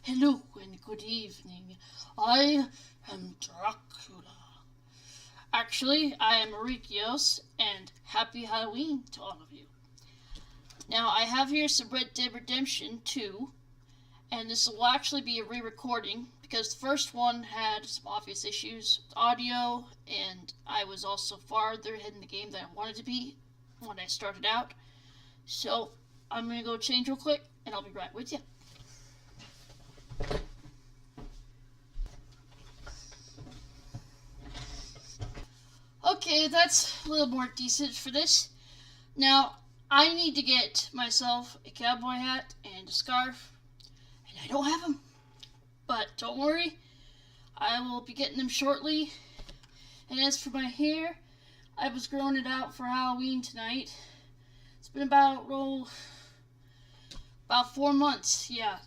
Hello and good evening. I am Dracula. Actually, I am Erikios, and happy Halloween to all of you. Now, I have here some Red Dead Redemption 2, and this will actually be a re-recording because the first one had some obvious issues with audio, and I was also farther ahead in the game than I wanted to be when I started out. So, I'm going to go change real quick, and I'll be right with you. Okay, that's a little more decent for this. Now, I need to get myself a cowboy hat and a scarf, and I don't have them. But don't worry, I will be getting them shortly. And as for my hair, I was growing it out for Halloween tonight. It's been about 4 months, yeah.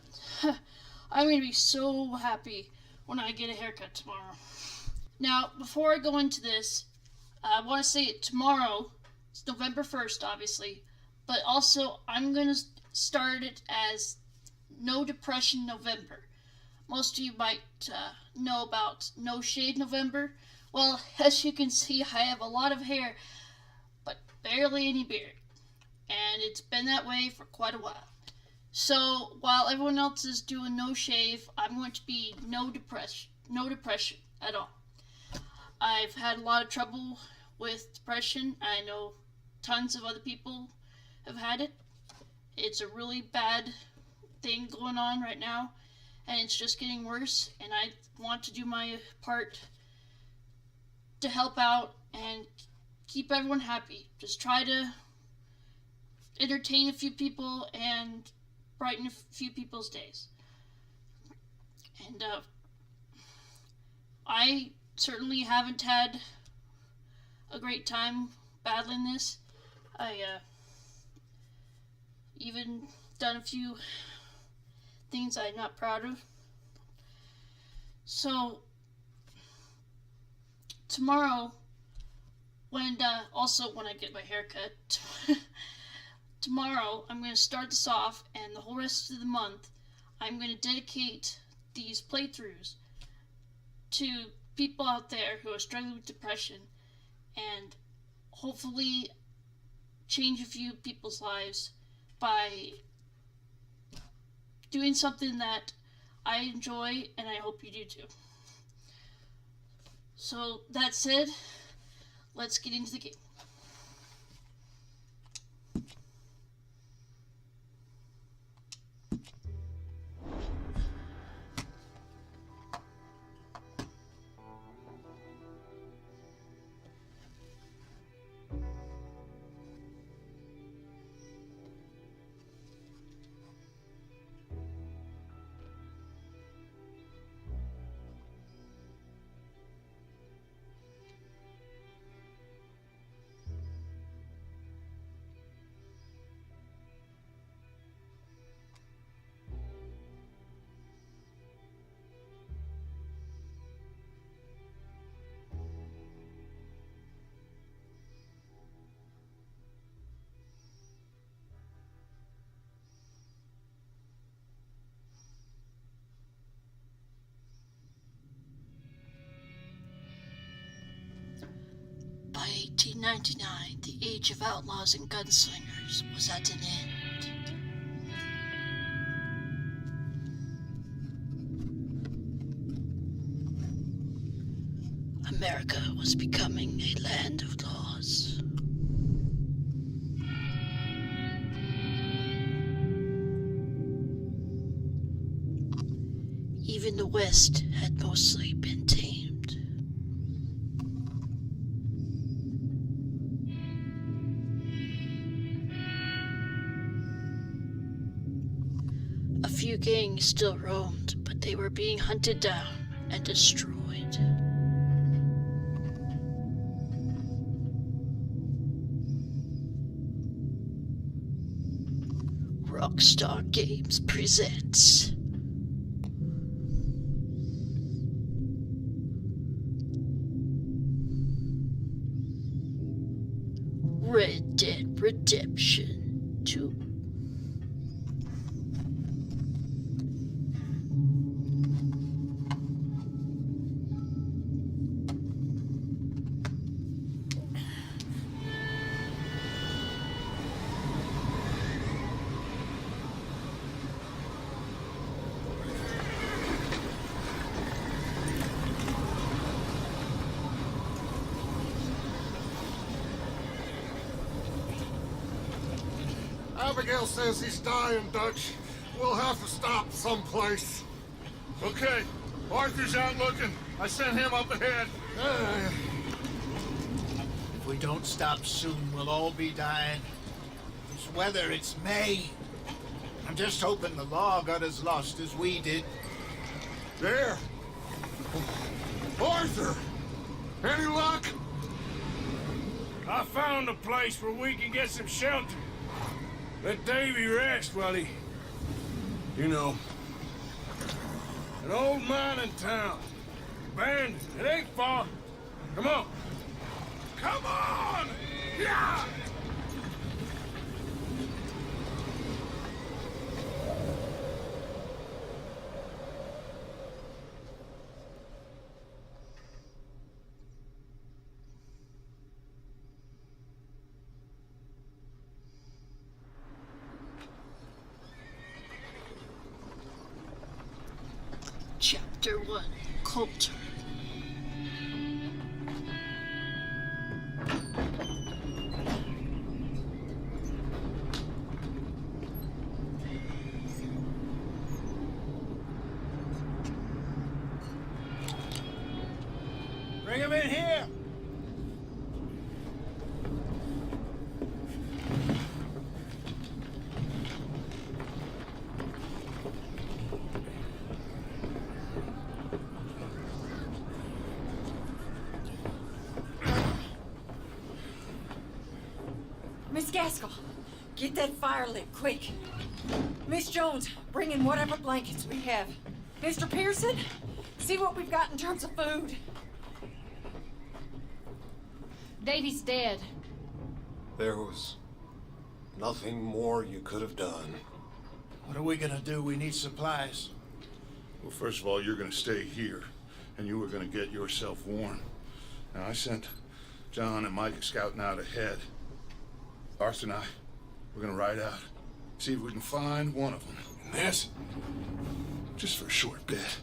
I'm going to be so happy when I get a haircut tomorrow. Now, before I go into this, I want to say it tomorrow. It's November 1st, obviously. But also, I'm going to start it as No Depression November. Most of you might know about No Shave November. Well, as you can see, I have a lot of hair, but barely any beard. And it's been that way for quite a while. So, while everyone else is doing no shave, I'm going to be no depression at all. I've had a lot of trouble with depression. I know tons of other people have had it. It's a really bad thing going on right now, and it's just getting worse, and I want to do my part to help out and keep everyone happy. Just try to entertain a few people and brighten a few people's days. And I certainly haven't had a great time battling this. I even done a few things I'm not proud of. So tomorrow, when I get my hair cut, tomorrow I'm going to start this off, and the whole rest of the month I'm going to dedicate these playthroughs to people out there who are struggling with depression, and hopefully change a few people's lives by doing something that I enjoy, and I hope you do too. So that said, let's get into the game. By 1899, the age of outlaws and gunslingers was at an end. America was becoming a land of laws. Even the West had mostly been tamed. A few gangs still roamed, but they were being hunted down and destroyed. Rockstar Games presents Red Dead Redemption 2. Abigail says he's dying, Dutch. We'll have to stop someplace. Okay, Arthur's out looking. I sent him up ahead. If we don't stop soon, we'll all be dying. This weather, it's May. I'm just hoping the law got as lost as we did. There! Arthur! Any luck? I found a place where we can get some shelter. Let Davy rest while he... You know. An old mining town. Abandoned. It ain't far. Come on. Come on! Yeah! Chapter 1, Coulter. Bring him in here! Miss Gaskell, get that fire lit, quick. Miss Jones, bring in whatever blankets we have. Mr. Pearson, see what we've got in terms of food. Davy's dead. There was nothing more you could have done. What are we gonna do? We need supplies. Well, first of all, you're gonna stay here, and you were gonna get yourself warm. Now, I sent John and Mike scouting out ahead. Arthur and I, we're gonna ride out, see if we can find one of them. And this, just for a short bit.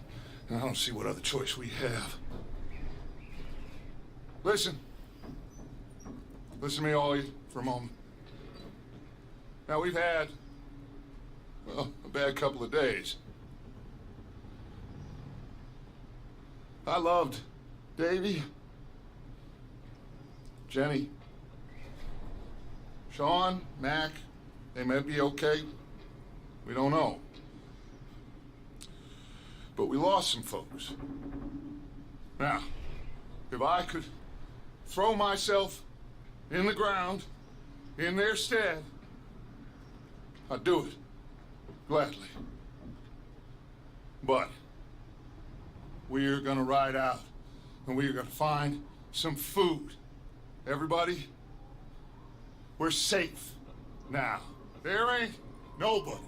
And I don't see what other choice we have. Listen. Listen to me, all of you, for a moment. Now, we've had, well, a bad couple of days. I loved Davy, Jenny, Sean, Mac. They may be okay. We don't know. But we lost some folks. Now, if I could throw myself in the ground in their stead, I'd do it gladly. But we're gonna ride out and we're gonna find some food. Everybody, we're safe now. There ain't nobody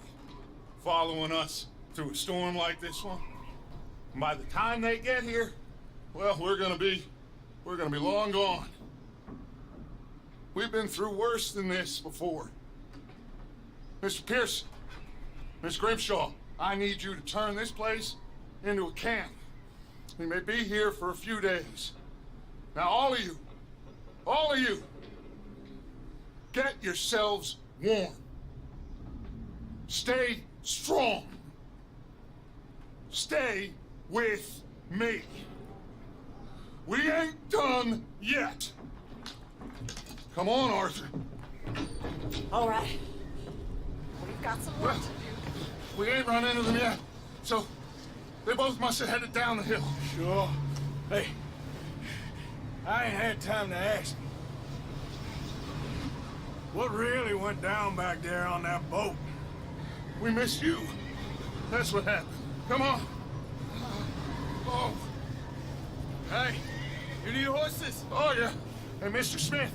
following us through a storm like this one. And by the time they get here, well, we're gonna be long gone. We've been through worse than this before. Mr. Pearson, Miss Grimshaw, I need you to turn this place into a camp. We may be here for a few days. Now, all of you, get yourselves warm. Stay strong. Stay with me. We ain't done yet. Come on, Arthur. All right. We've got some work to do. We ain't run into them yet, so they both must have headed down the hill. Sure. Hey, I ain't had time to ask. What really went down back there on that boat? We missed you. That's what happened. Come on. Oh. Hey, you need horses? Oh, yeah. Hey, Mr. Smith,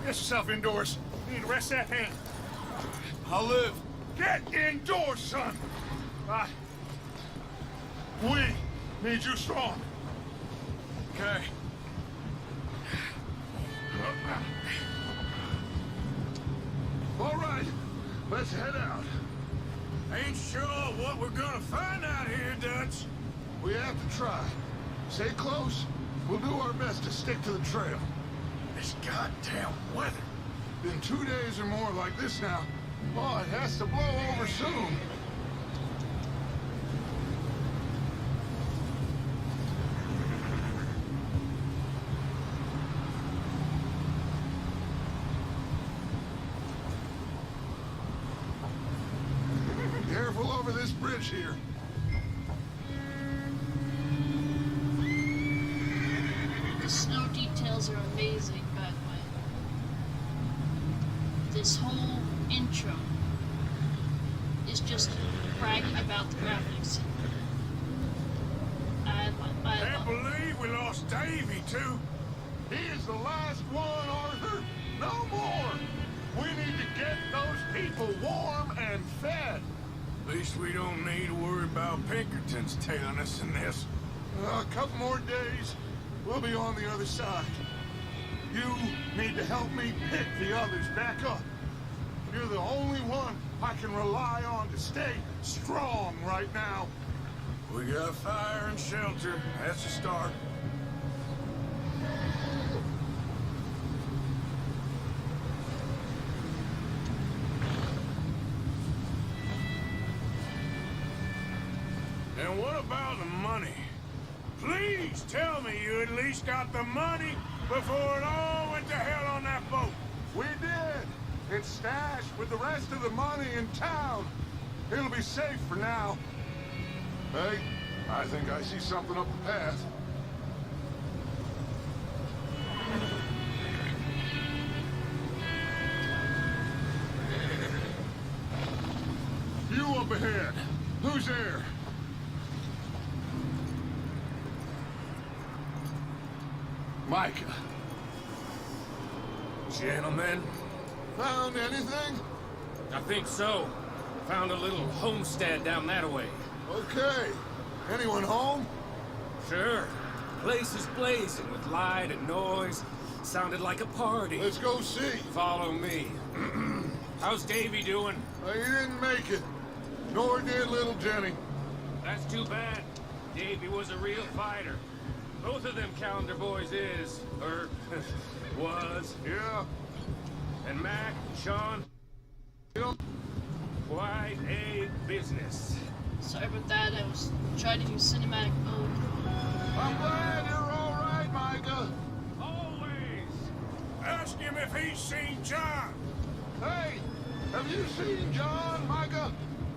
get yourself indoors. You need to rest that hand. I'll live. Get indoors, son. We need you strong. Okay. All right, let's head out. Ain't sure what we're gonna find out here, Dutch. We have to try. Stay close. We'll do our best to stick to the trail. This goddamn weather. Been 2 days or more like this now. Oh, it has to blow over soon. Careful over this bridge here. The snow details are amazing, by the way. This whole intro is just bragging about the graphics. I Can't love it. believe we lost Davy, too. He is the last one, Arthur. No more. We need to get those people warm and fed. At least we don't need to worry about Pinkertons tailing us in this. A couple more days, we'll be on the other side. You need to help me pick the others back up. You're the only one I can rely on to stay strong right now. We got fire and shelter. That's a start. And what about the money? Please tell me you at least got the money before it all went to hell on that boat. We did. It's stashed with the rest of the money in town. It'll be safe for now. Hey, I think I see something up the path. You up ahead. Who's there? Micah. Gentlemen, Found anything? I think so. Found a little homestead down that way. Okay. Anyone home? Sure. Place is blazing with light and noise. Sounded like a party. Let's go see. Follow me. How's Davy doing? He didn't make it. Nor did little Jenny. That's too bad. Davy was a real fighter. Both of them calendar boys is, or was. Yeah. And Mac, Sean, Yeah. quite a business. Sorry about that. I was trying to do cinematic mode. I'm glad you're all right, Micah. Always. Ask him if he's seen John. Hey, have you seen John, Micah?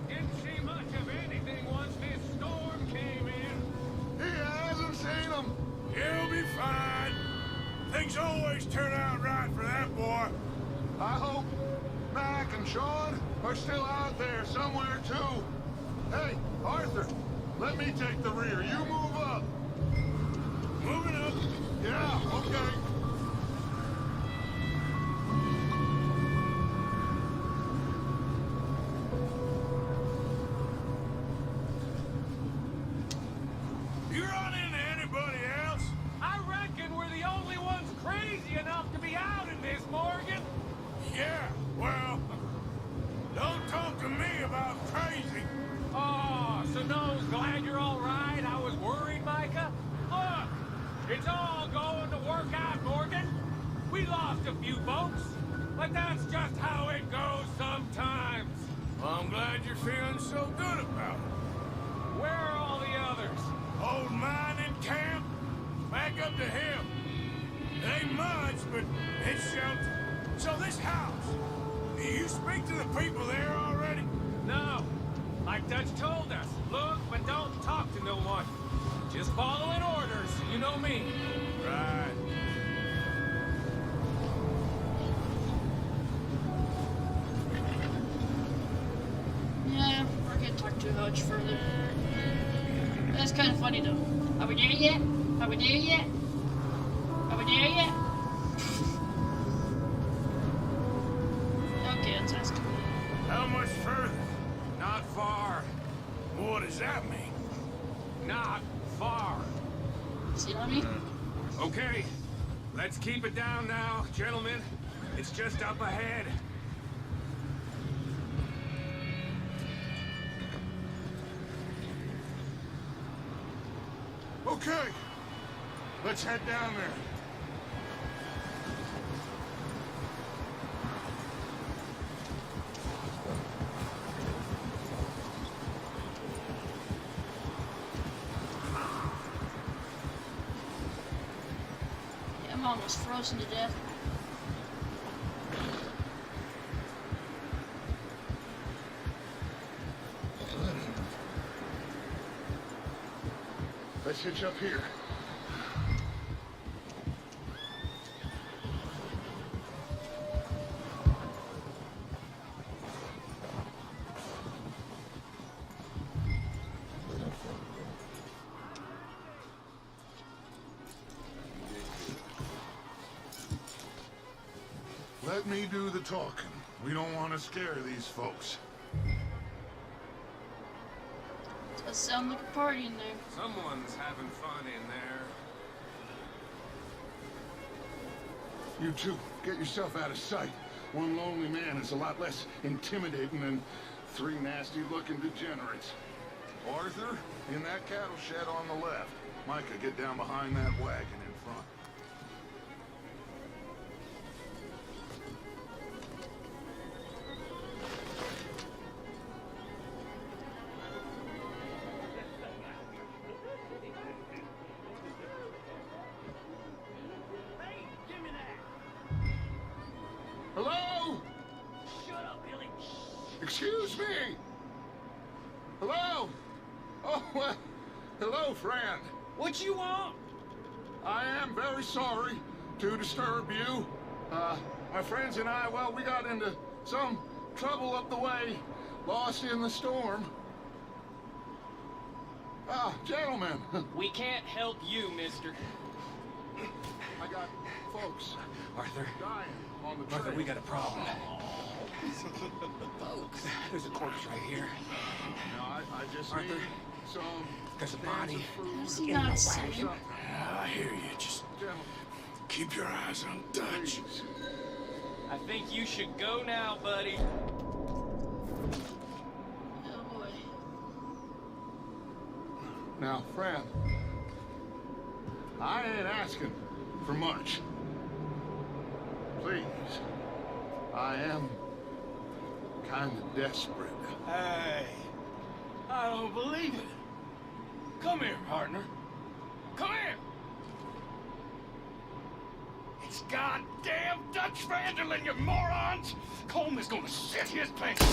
Didn't see much of anything once this storm came in. He hasn't seen him. He'll be fine. Things always turn out right for that boy. I hope Mac and Sean are still out there somewhere, too. Hey, Arthur, let me take the rear. You move up. Moving up. Yeah, okay. You run into anybody else? I reckon we're the only ones crazy enough to be out in this, Morgan. Yeah, well, don't talk to me about crazy. Oh, so No's glad you're all right. I was worried, Micah. Look, it's all going to work out, Morgan. We lost a few folks, but that's just how it goes sometimes. Well, I'm glad you're feeling so good about it. Where are all the others? Old mine in camp, back up to him. It ain't much, but it's shelter. So this house, do you speak to the people there already? No. Like Dutch told us, look, but don't talk to no one. Just following orders, you know me. Right. Yeah, we're gonna talk too much further. That's kind of funny though. Are we there yet? Are we there yet? Are we there yet? Okay, let's ask him. How much further? Not far. What does that mean? Not far. See what I mean? Okay, let's keep it down now, gentlemen. It's just up ahead. Okay. Let's head down there. almost frozen to death. Let's hitch up here. Let me do the talking. We don't want to scare these folks. Does sound like a party in there. Someone's having fun in there. You two, get yourself out of sight. One lonely man is a lot less intimidating than three nasty-looking degenerates. Arthur, in that cattle shed on the left. Micah, get down behind that wagon in front. Hello? Shut up, Billy. Excuse me? Hello? Oh, well, hello, friend. What you want? I am very sorry to disturb you. My friends and I, well, we got into some trouble up the way, lost in the storm. Gentlemen, We can't help you, mister. I got folks Arthur, dying on the trail. Arthur, we got a problem. Folks, there's a corpse right here. No, I just Arthur, need some there's a cans body. of food. Does he not see him? Something. I hear you. Just Gentlemen, keep your eyes on Dutch. please. I think you should go now, buddy. Oh boy. Now, friend, I ain't asking for much. Please, I am kind of desperate. Hey, I don't believe it. Come here, partner. Come here. It's goddamn Dutch Vanderlyn, you morons! Colm is gonna shit his pants.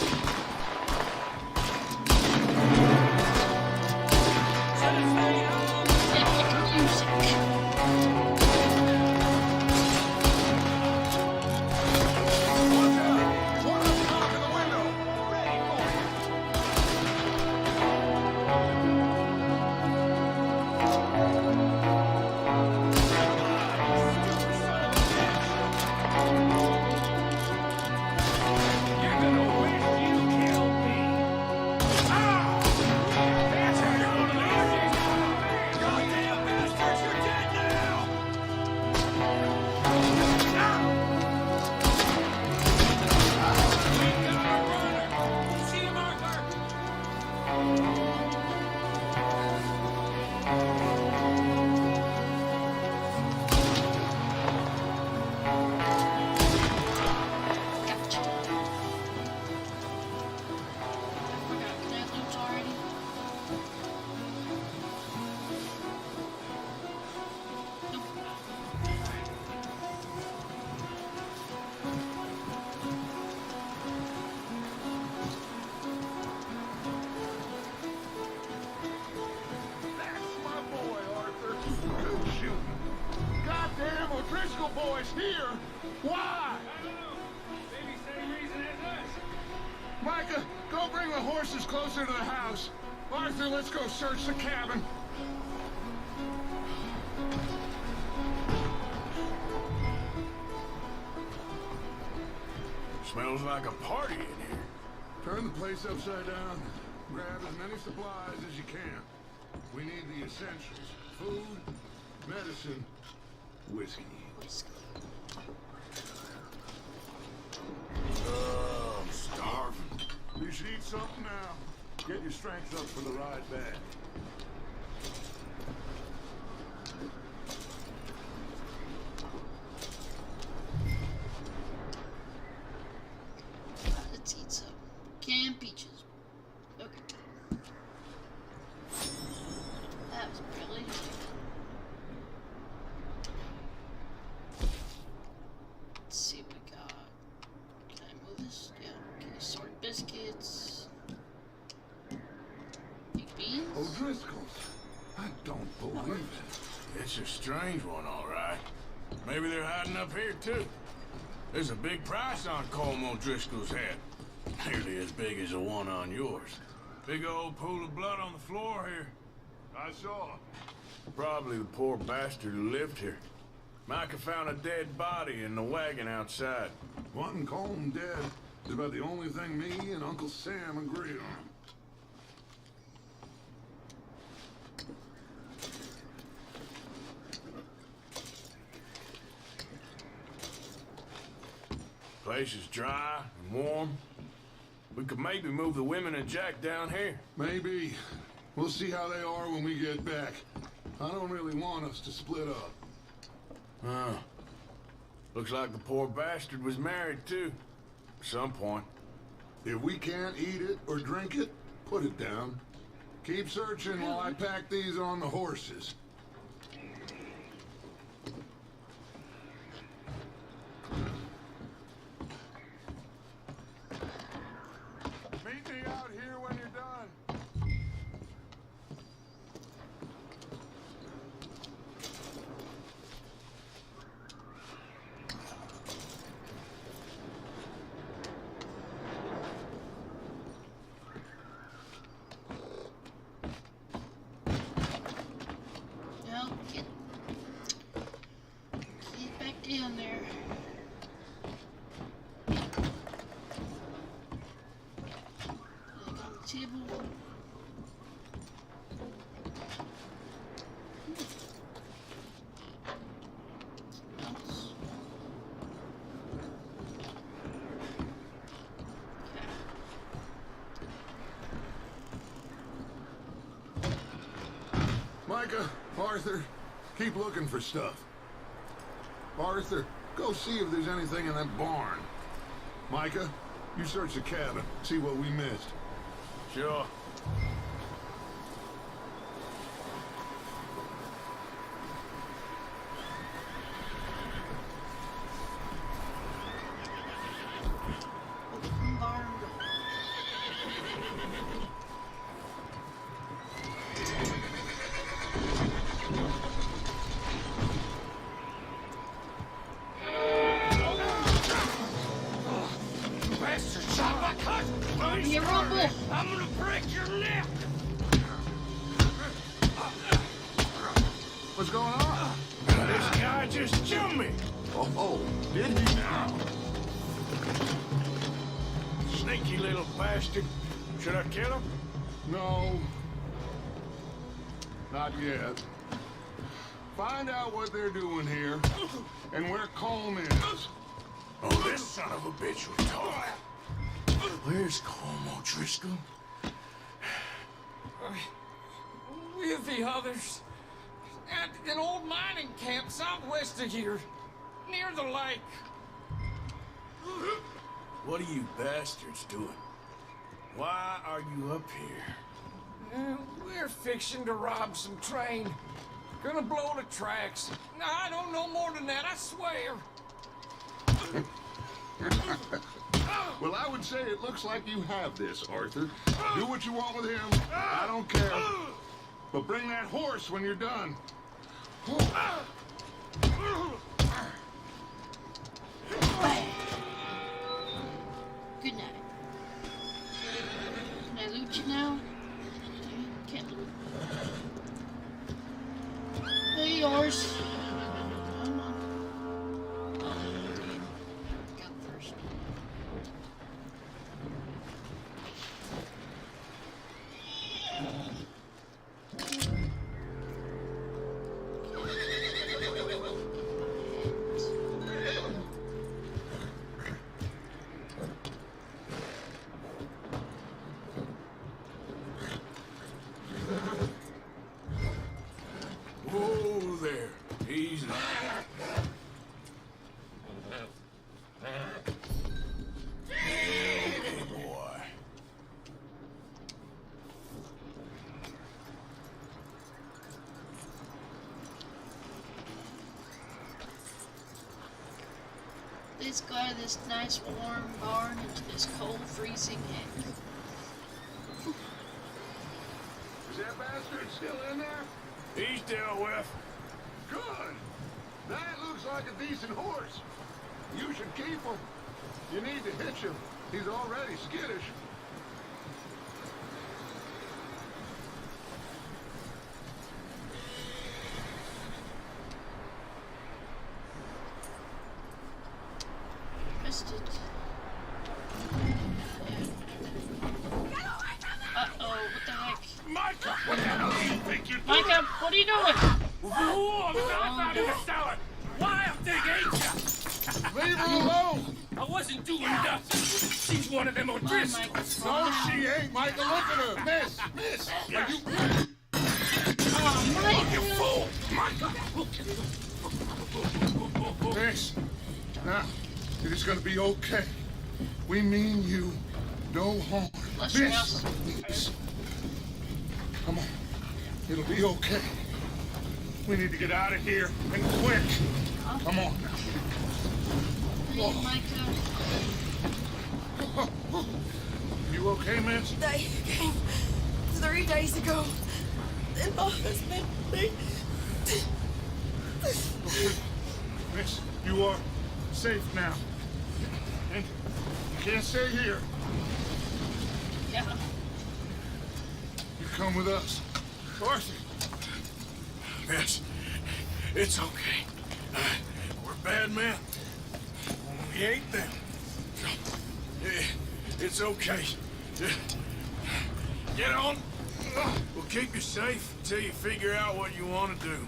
You're gonna wish you killed me. That's how you're gonna leave this. Goddamn bastards, you're dead now. We got our runner. See him, Arthur. Gotcha. Forgot that loot already. Nope. That's my boy, Arthur. Good shooting. Goddamn O'Driscoll boy's here. Why? I don't know. Maybe same reason as us. Micah, go bring the horses closer to the house. Arthur, let's go search the cabin. Smells like a party in here. Turn the place upside down. Grab as many supplies as you can. We need the essentials. Food, medicine, whiskey. I'm starving. You should eat something now. Get your strength up for the ride back. Let's eat some canned peaches. Okay. That was really O'Driscoll's. I don't believe it. It's a strange one, all right. Maybe they're hiding up here, too. There's a big price on Colm O'Driscoll's head. Nearly as big as the one on yours. Big old pool of blood on the floor here. I saw. Probably the poor bastard who lived here. Micah found a dead body in the wagon outside. Wanting Colm dead is about the only thing me and Uncle Sam agree on. Place is dry and warm. We could maybe move the women and Jack down here. Maybe. We'll see how they are when we get back. I don't really want us to split up. Oh. Looks like the poor bastard was married, too. At some point. If we can't eat it or drink it, put it down. Keep searching while I pack these on the horses. Meet me out here when you're done. Well, get back down there. Like on the table. Else. Micah, Arthur, keep looking for stuff. Arthur, go see if there's anything in that barn. Micah, you search the cabin, see what we missed. Sure. Open barn door. Bastard shot my cousin! You rumble. I'm gonna break your neck! What's going on? This guy just jumped me! Oh, did he now? Sneaky little bastard. Should I kill him? No. Not yet. Find out what they're doing here and where Colm is. Oh, this son of a bitch will talk. Where's Colm O'Driscoll? With the others. At an old mining camp southwest of here. Near the lake. What are you bastards doing? Why are you up here? We're fixing to rob some train. Gonna blow the tracks. No, I don't know more than that, I swear. Well, I would say it looks like you have this, Arthur. Do what you want with him. I don't care. But bring that horse when you're done. Good night. Can I loot you now? Can't loot. They're yours. Come on. Gun first. Whoa there. Easy. Hey, boy. Let's go out of this nice warm barn into this cold freezing heck. Is that bastard still in there? He's dealt with. Good. That looks like a decent horse. You should keep him. You need to hitch him. He's already skittish. Missed it. Uh-oh, what the heck? Micah, what the hell do you think you're doing? Micah, what are you doing? Whoa, I'm out in the cellar. Wild thing, ain't ya? Leave her alone! I wasn't doing nothing. She's one of them O'Driscolls. No, she ain't, Micah. Look at her. Miss. Are you... You fool! Micah! Miss. Now, it is gonna be okay. We mean you no harm. Bless your Miss. house. Miss. Come on. It'll be okay. We need to get out of here, and quick. Come on now. Hey, Micah. You okay, miss? They came 3 days ago. And my husband, Miss, you are safe now. And you can't stay here. Yeah. You come with us. Arthur. Miss, it's okay. We're bad men. We ain't them. It's okay. Get on. We'll keep you safe until you figure out what you want to do.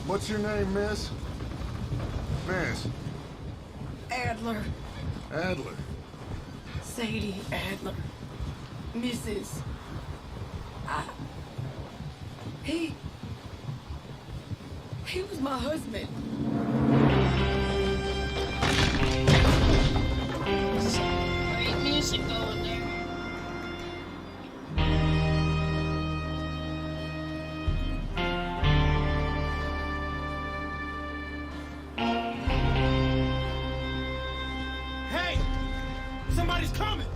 What's your name, miss? Miss. Adler. Adler. Sadie Adler. Mrs. He was my husband. Some great music going there. Hey! Somebody's coming!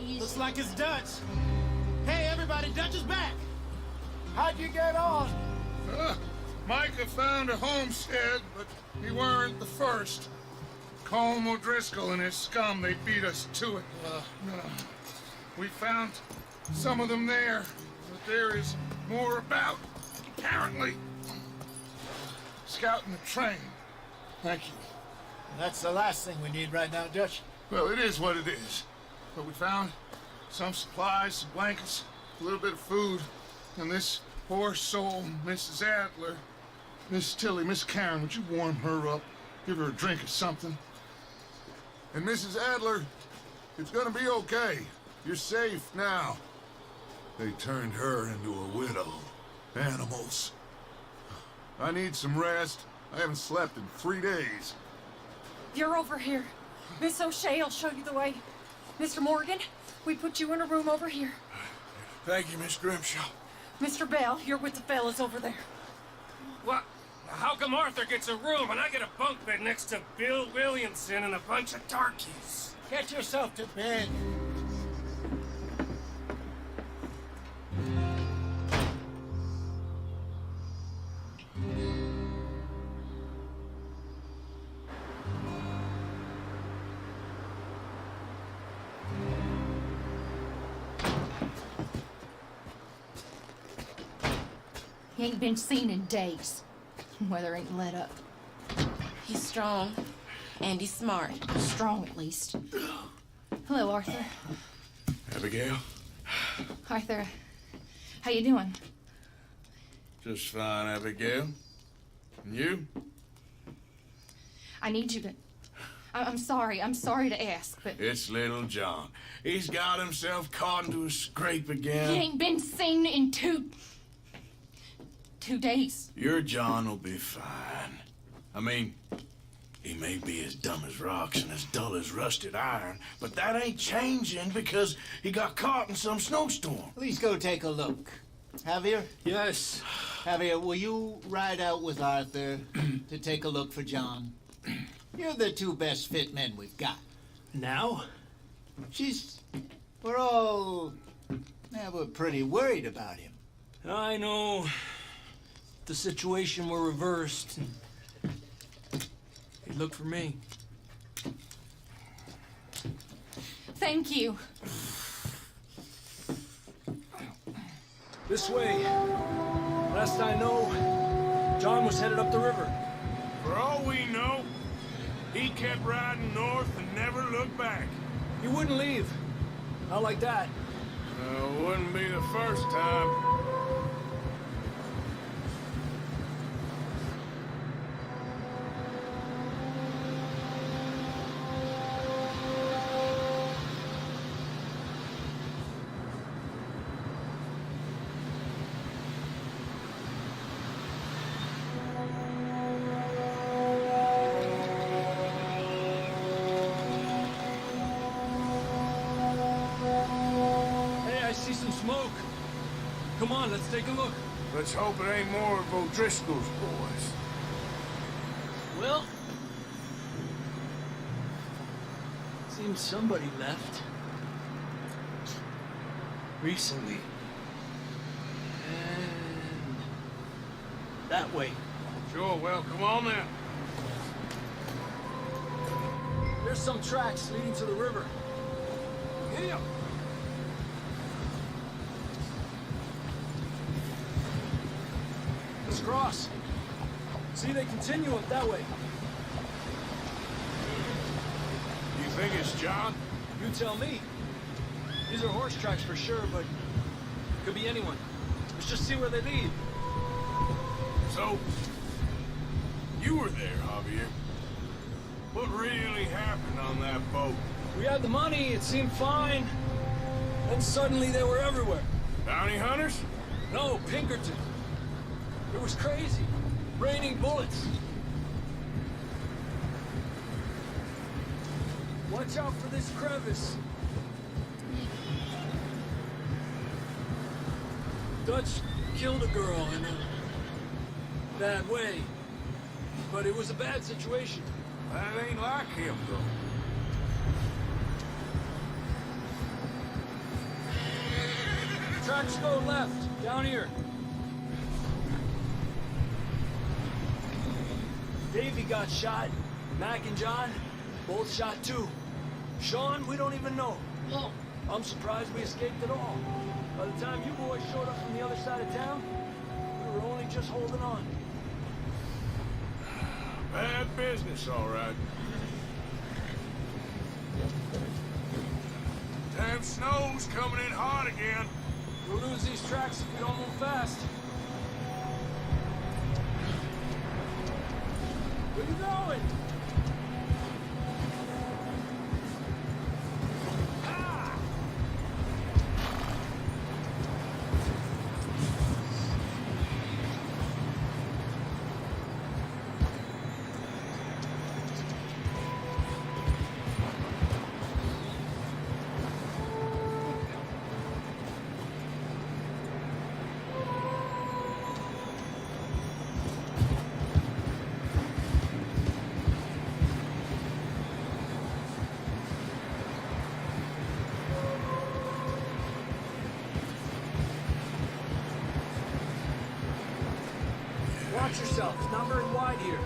Easy. Looks like it's Dutch. Hey, everybody, Dutch is back! How'd you get on? Micah found a homestead, but he weren't the first. Colm O'Driscoll and his scum, they beat us to it. We found some of them there, but there is more about, apparently. Scouting the train. Thank you. That's the last thing we need right now, Dutch. Well, it is what it is. But we found some supplies, some blankets, a little bit of food, and this poor soul, Mrs. Adler, Miss Tilly, Miss Karen, would you warm her up? Give her a drink or something? And Mrs. Adler, it's gonna be okay. You're safe now. They turned her into a widow. Animals. I need some rest. I haven't slept in 3 days. You're over here. Miss O'Shea will show you the way. Mr. Morgan, we put you in a room over here. Thank you, Miss Grimshaw. Mr. Bell, you're with the fellas over there. What? How come Arthur gets a room and I get a bunk bed next to Bill Williamson and a bunch of darkies? Get yourself to bed. He ain't been seen in days. Weather ain't let up. He's strong, and he's smart. Strong, at least. Hello, Arthur. Abigail? Arthur, how you doing? Just fine, Abigail. And you? I need you to... I'm sorry to ask, but... It's little John. He's got himself caught into a scrape He again. ain't been seen in 2 days. Your John will be fine. I mean, he may be as dumb as rocks and as dull as rusted iron, but that ain't changing because he got caught in some snowstorm. Please go take a look. Javier? Yes. Javier, will you ride out with Arthur to take a look for John? You're the 2 best fit men we've got. Now? We're all... Yeah, we're pretty worried about him. I know. The situation were reversed. He'd look for me. Thank you. This way. Last I know, John was headed up the river. For all we know, he kept riding north and never looked back. He wouldn't leave. Not like that. Wouldn't be the first time. Smoke. Come on, let's take a look. Let's hope it ain't more of O'Driscoll's boys. Well, seems somebody left. Recently. And that way. Sure, well, come on now. There's some tracks leading to the river. Here. Let's cross. See, they continue up that way. You think it's John? You tell me. These are horse tracks for sure, but could be anyone. Let's just see where they lead. So, you were there, Javier. What really happened on that boat? We had the money, it seemed fine. Then suddenly they were everywhere. Bounty hunters? No, Pinkerton. It was crazy. Raining bullets. Watch out for this crevice. Dutch killed a girl in a bad way. But it was a bad situation. That ain't like him, though. Tracks go left, down here. Davey got shot. Mac and John, both shot too. Sean, we don't even know. Whoa. I'm surprised we escaped at all. By the time you boys showed up from the other side of town, we were only just holding on. Bad business, all right. Damn snow's coming in hot again. We'll lose these tracks if we don't move fast. Where you going? Watch yourself. It's not very wide here.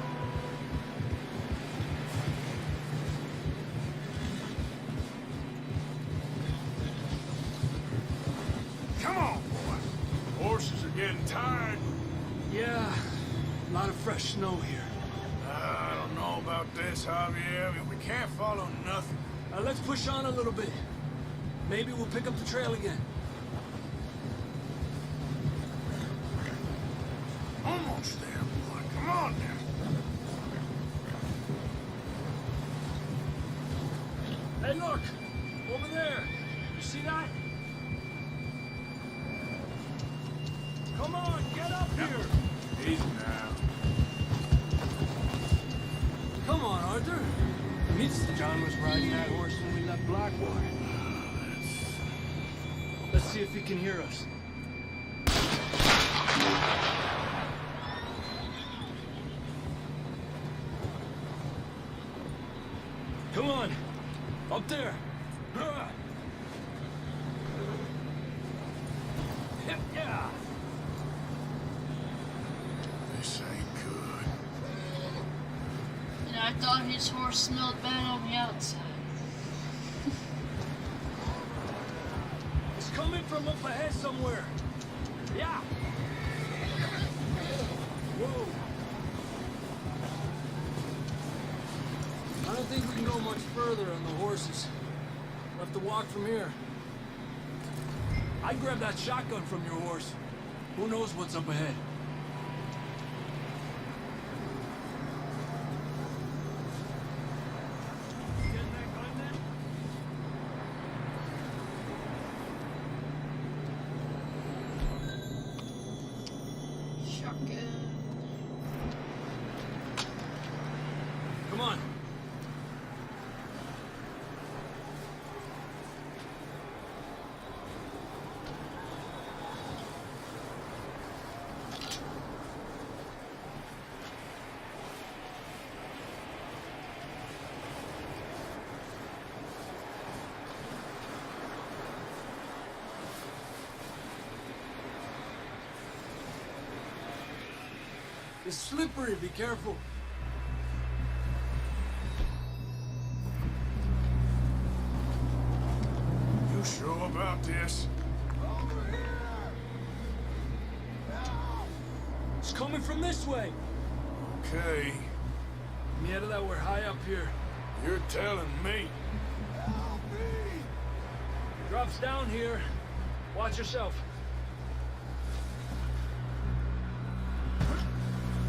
Come on, boy. Horses are getting tired. Yeah, a lot of fresh snow here. I don't know about this, Javier. I mean, we can't follow nothing. Let's push on a little bit. Maybe we'll pick up the trail again. Almost there, boy. Come on now. Hey, look! Over there! You see that? Come on, get up here! Easy now. Come on, Arthur. John was riding that horse when we left Blackwater. Let's see if he can hear us. Come on! Up there! Yeah. This ain't good. And I thought his horse smelled bad on the outside. It's coming from up ahead somewhere. Yeah. Whoa. I don't think we can go much further on the horses. We'll have to walk from here. I'd grab that shotgun from your horse. Who knows what's up ahead? Shotgun. Come on. It's slippery, be careful. You sure about this? It's coming from this way. Okay, Mierda, that we're high up here. you're telling me. Drops down here. Watch yourself.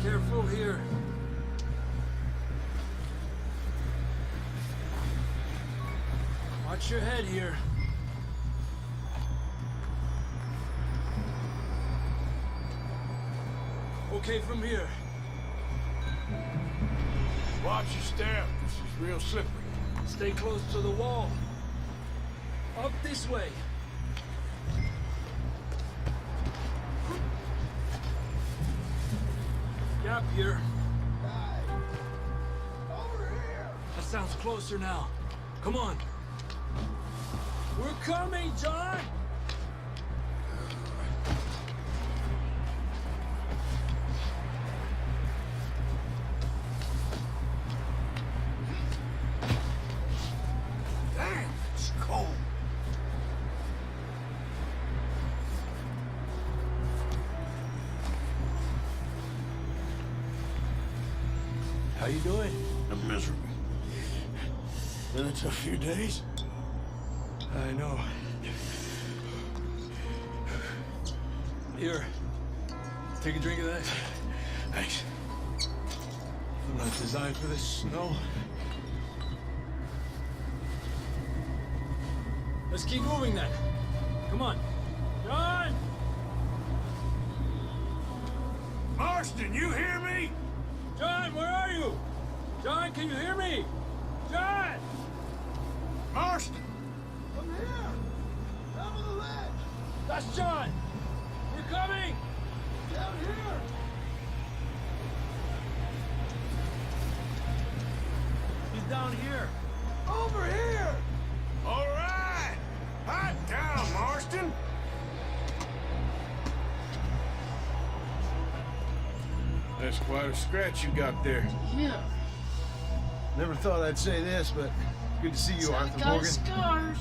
Careful here. Watch your head here. Okay, from here. Watch your step. This is real slippery. Stay close to the wall. Up this way. Gap here. That sounds closer now. Come on. We're coming, John! Damn, it's cold. How you doing? I'm miserable. Been a tough few days. I know. Here. Take a drink of that. Thanks. I'm not designed for this snow. Let's keep moving then. Come on. John! Marston, you hear me? John, where are you? John, can you hear me? John! Marston! I'm here! Down on the ledge! That's John! We're coming! Down here! He's down here. Over here! All right! Hot down, Marston! That's quite a scratch you got there. Yeah. Never thought I'd say this, but good to see you, Arthur Got Morgan. scars.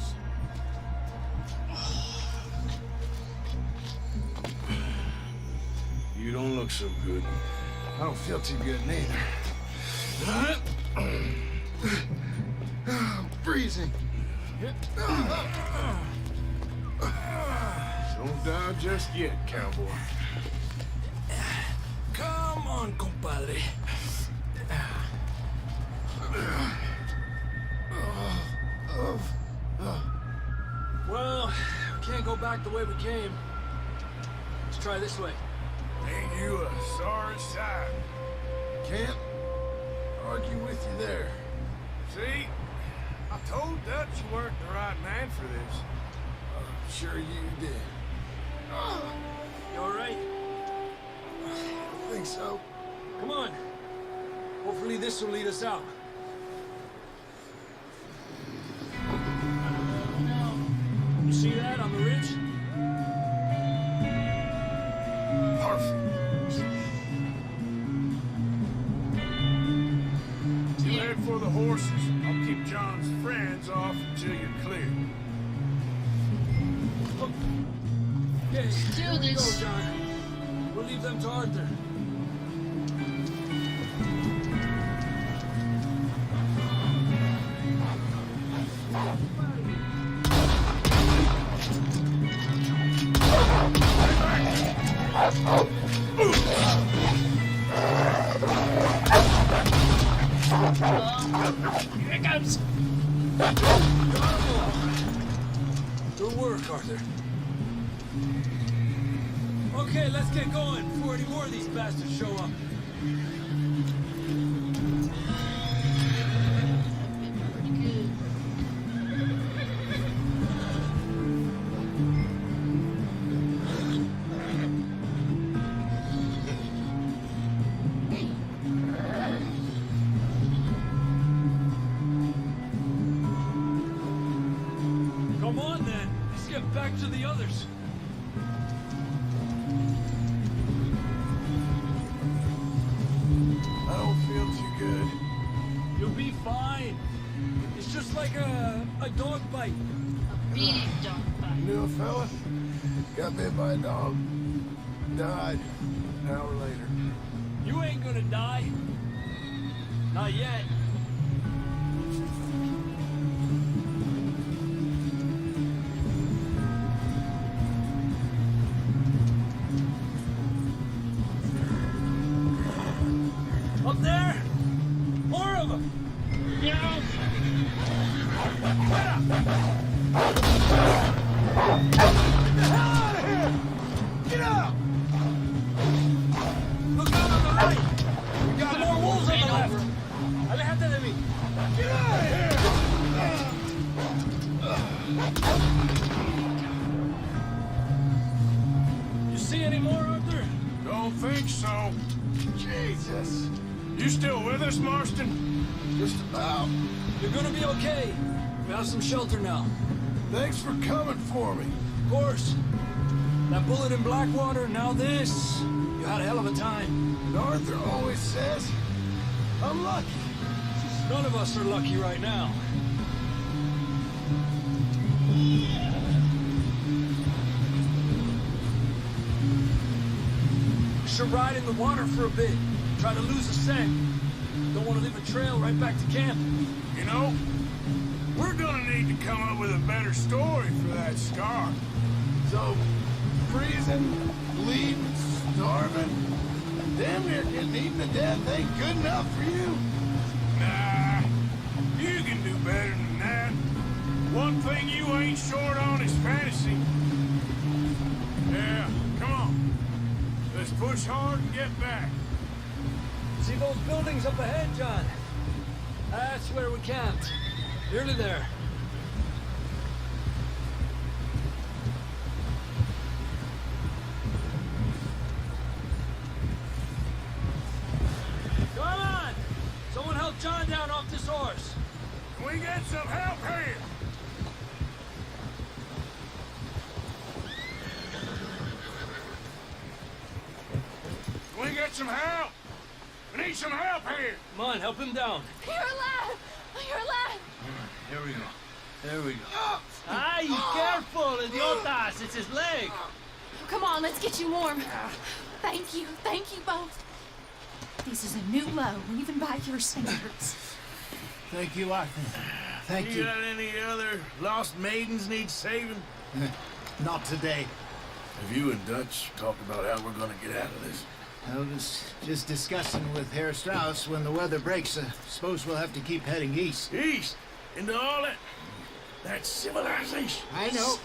You don't look so good. I don't feel too good neither. I'm freezing. Don't die just yet, cowboy. Come on, compadre. Well, we can't go back the way we came. Let's try this way. Ain't you a sorry sight? Can't argue with you there. See? I told Dutch you weren't the right man for this. Sure you did. You all right? I think so. Come on. Hopefully this will lead us out. the ridge? Perfect. You head for the horses. I'll keep John's friends off until you're clear. Okay, do here we this. go, John. We'll leave them to Arthur. Here it comes. Good work, Arthur. Okay, let's get going before any more of these bastards show up. Pretty good. Come on, then. Let's get back to the others. I don't feel too good. You'll be fine. It's just like a dog bite. Beating dog bite. Knew a fella? Got bit by a dog. Died an hour later. You ain't gonna die. Not yet. Up there! More of them! Yeah. Get out! Look out on the right! We got more wolves on the left! Aléjate de mí! Get out of here! You see any more, Arthur? Don't think so. Jesus. You still with us, Marston? Just about. You're gonna be okay. We have some shelter now. Thanks for coming for me. Of course. That bullet in Blackwater, now this. You had a hell of a time. And Arthur always says, I'm lucky. None of us are lucky right now. We should ride in the water for a bit. Try to lose the scent. Don't want to leave a trail right back to camp. You know, we're gonna need to come up with a better story for that scar. So, freezing, bleeding, starving, damn near getting eaten to death ain't good enough for you. Nah, you can do better than that. One thing you ain't short on is fantasy. Yeah, come on. Let's push hard and get back. See those buildings up ahead, John? That's where we camped. Nearly there. Come on! Someone help John down off this horse. Can we get some help here? Can we get some help? We need some help here. Come on, help him down. You're alive! You're alive! Here we go. There we go. Ay, careful, idiotas! It's his leg! Come on, let's get you warm. Thank you both. This is a new low, even by your standards. Thank you, Arthur. Thank You you. got any other lost maidens need saving? Not today. Have you and Dutch talked about how we're gonna get out of this? I was just discussing with Herr Strauss when the weather breaks. Suppose we'll have to keep heading east. East? Into all that civilization. I know.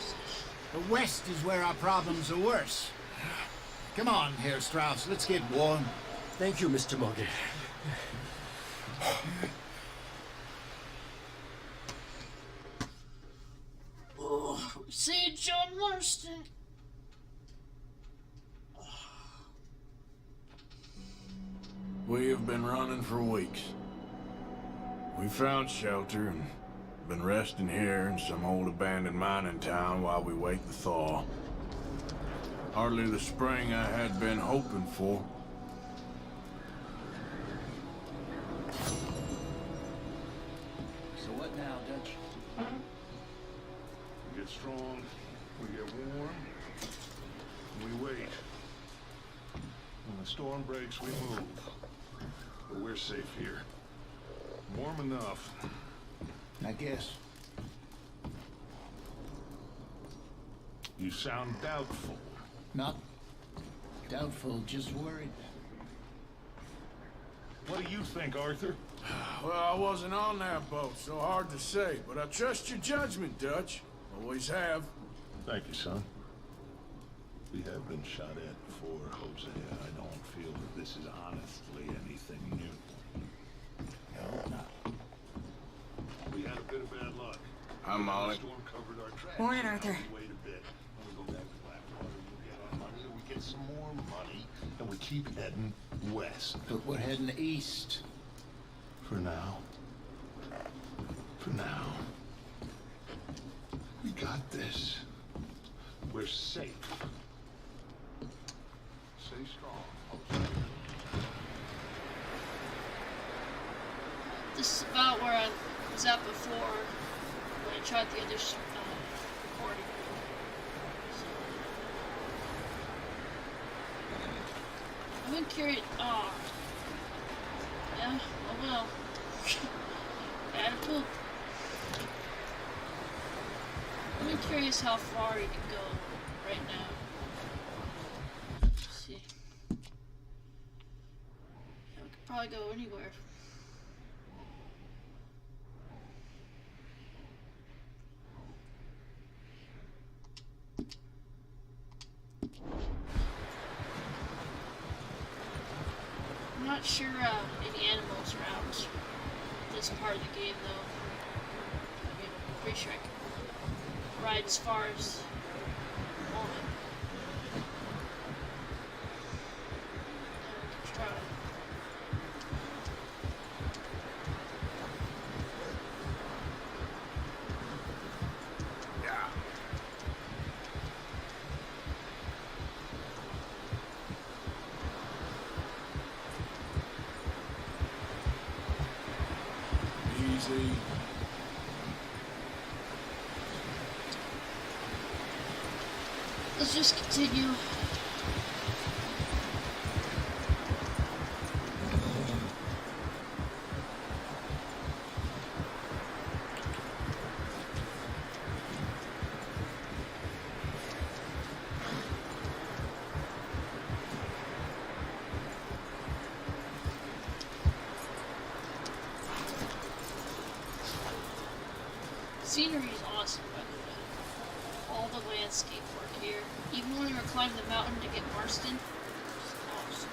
The west is where our problems are worse. Come on, Herr Strauss, let's get warm. Thank you, Mr. Morgan. Oh, see John Marston. We have been running for weeks. We found shelter and Been resting here in some old abandoned mining town while we wait the thaw. Hardly the spring I had been hoping for. So what now, Dutch? We get strong, we get warm, and we wait. When the storm breaks, we move. But we're safe here. Warm enough. I guess. You sound doubtful. Not doubtful, just worried. What do you think, Arthur? Well, I wasn't on that boat, so hard to say, but I trust your judgment, Dutch. Always have. Thank you, son. We have been shot at before, Hosea. I don't feel that this is honestly anything new. No, not. We had a bit of bad luck. Hi, Molly. The storm covered our tracks. Morning, Arthur. We wait a bit. When we go back to Blackwater, we'll get our money, and we get some more money, and we keep heading west. But we're heading east. For now. For now. We got this. We're safe. Stay strong, Hosea. This is about where I was at before when I tried the other recording. So, I've been curious. Oh, yeah. Oh well. Bad poop. I've been curious how far you can go right now. Let's see. Yeah, we could probably go anywhere. I'm not sure any animals around this part of the game though. I mean, I'm pretty sure I can ride as far as I want. Let's try it. Yeah. Easy. Let's just continue. Scenery is awesome, by the way. All the landscape work here. Even when we were climbing the mountain to get Marston, it's awesome.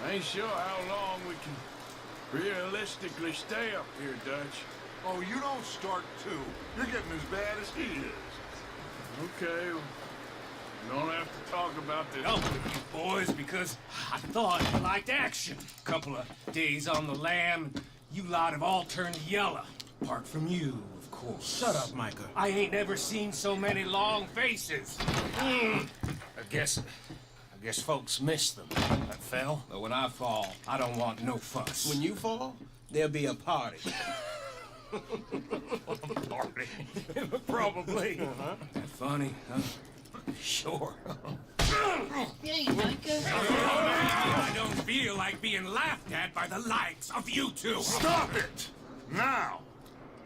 I ain't sure how long we can realistically stay up here, Dutch. Oh, you don't start too. You're getting as bad as he is. Okay, well, you don't have to talk about this. Help with you boys because I thought you liked action. Couple of days on the lam, and you lot have all turned yellow. Apart from you, of course. Shut up, Micah. I ain't never seen so many long faces. I guess folks miss them. I fell, but when I fall, I don't want no fuss. When you fall, there'll be a party. Party. Probably. That funny, huh? Sure. Hey, Micah. I don't feel like being laughed at by the likes of you two. Stop it! Now!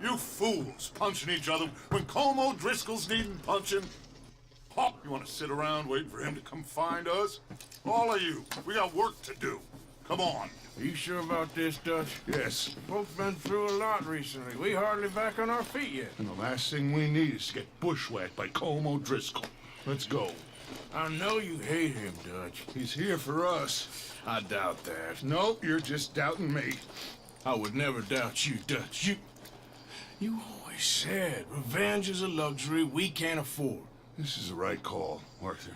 You fools punching each other when Como Driscoll's needing punching. Oh, you want to sit around waiting for him to come find us? All of you, we got work to do. Come on. Are you sure about this, Dutch? Yes. Both been through a lot recently. We hardly back on our feet yet. And the last thing we need is to get bushwhacked by Como Driscoll. Let's go. I know you hate him, Dutch. He's here for us. I doubt that. No, you're just doubting me. I would never doubt you, Dutch. You always said revenge is a luxury we can't afford. This is the right call, Arthur.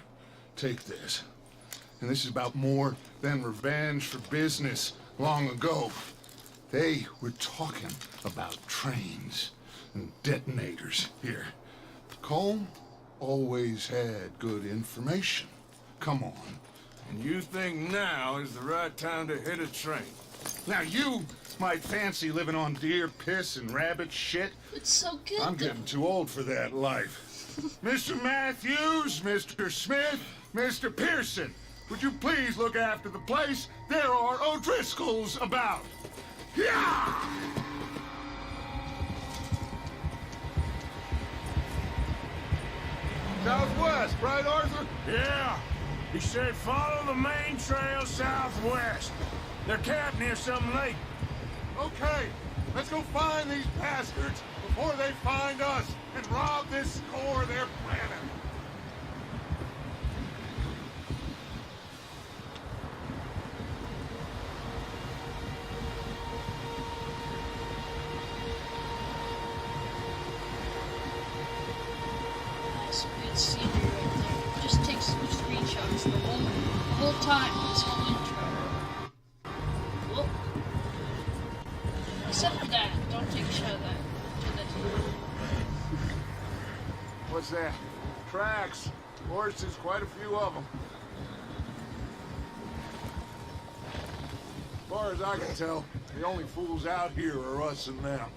Take this. And this is about more than revenge for business. long ago. They were talking about trains and detonators here. Colm always had good information. Come on. And you think now is the right time to hit a train? Now you might fancy living on deer piss and rabbit shit. It's so good. I'm getting too old for that life. Mr. Matthews, Mr. Smith, Mr. Pearson, would you please look after the place? There are O'Driscolls about. Yeah! Southwest, right, Arthur? Yeah. He said follow the main trail southwest. They're camped near some lake. Okay, let's go find these bastards before they find us and rob this core they're planning. Nice, good scenery right there. Just take some screenshots the whole time, this whole intro. Whoop. Except for that, don't take a shot of that. Do that to you. What's that? Tracks. Horses, quite a few of them. As far as I can tell, the only fools out here are us and them.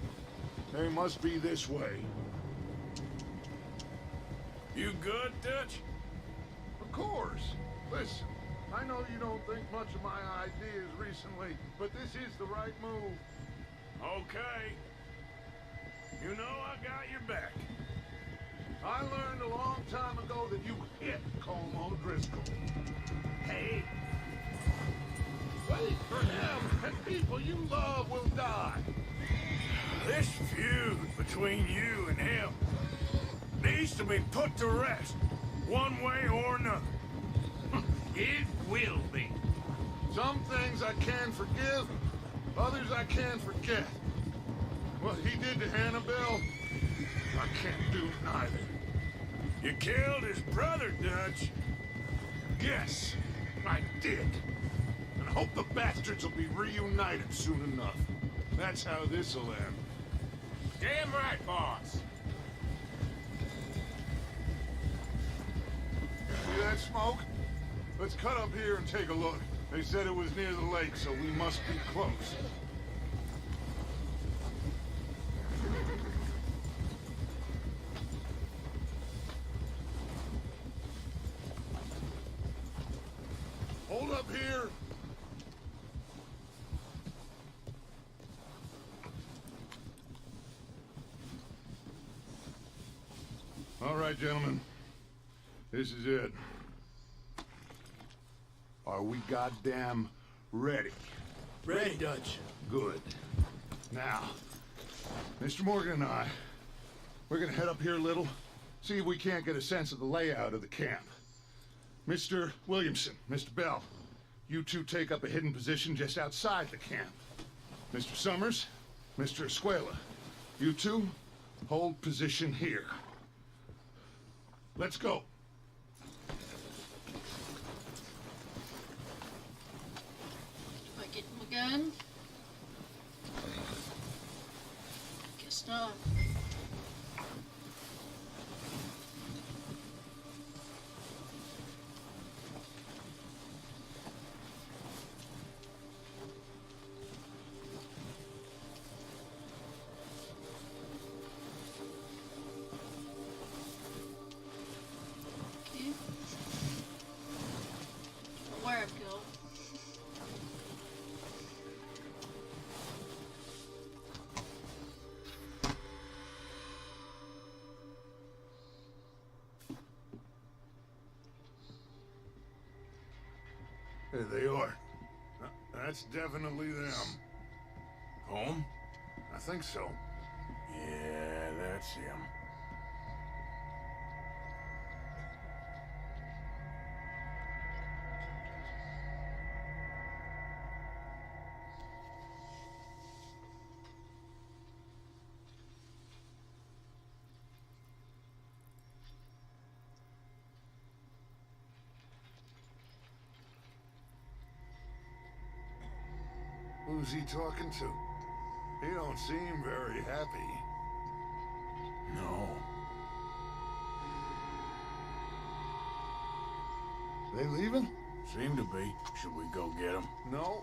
They must be this way. You good, Dutch? Of course. Listen, I know you don't think much of my ideas recently, but this is the right move. Okay. You know I got your back. I learned a long time ago that you hit Colm O'Driscoll. Hey. Wait for him, and people you love will die. This feud between you and him needs to be put to rest, one way or another. It will be. Some things I can forgive, others I can forget. What he did to Annabelle, I can't do neither. You killed his brother, Dutch. Yes, I did. And I hope the bastards will be reunited soon enough. That's how this'll end. Damn right, boss. See that smoke? Let's cut up here and take a look. They said it was near the lake, so we must be close. Hold up here. All right, gentlemen. This is it. Are we goddamn ready? Ready, Dutch. Good. Now, Mr. Morgan and I, we're gonna head up here a little, see if we can't get a sense of the layout of the camp. Mr. Williamson, Mr. Bell, you two take up a hidden position just outside the camp. Mr. Summers, Mr. Escuela, you two hold position here. Let's go. Do I get him again? Guess not. Where I go? There they are. That's definitely them. Home? I think so. Yeah, that's him. Who's he talking to? He don't seem very happy. No. They leaving? Seem to be. Should we go get them? No.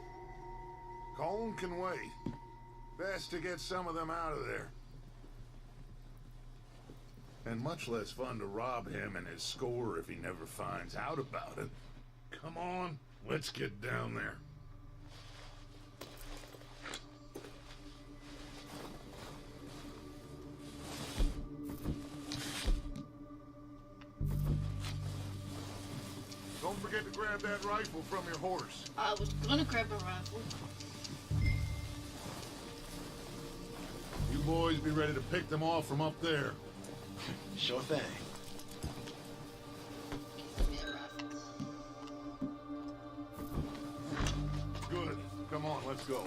Colm can wait. Best to get some of them out of there. And much less fun to rob him and his score if he never finds out about it. Come on, let's get down there. Don't forget to grab that rifle from your horse. I was gonna grab a rifle. You boys be ready to pick them off from up there. Sure thing. Good. Come on, let's go.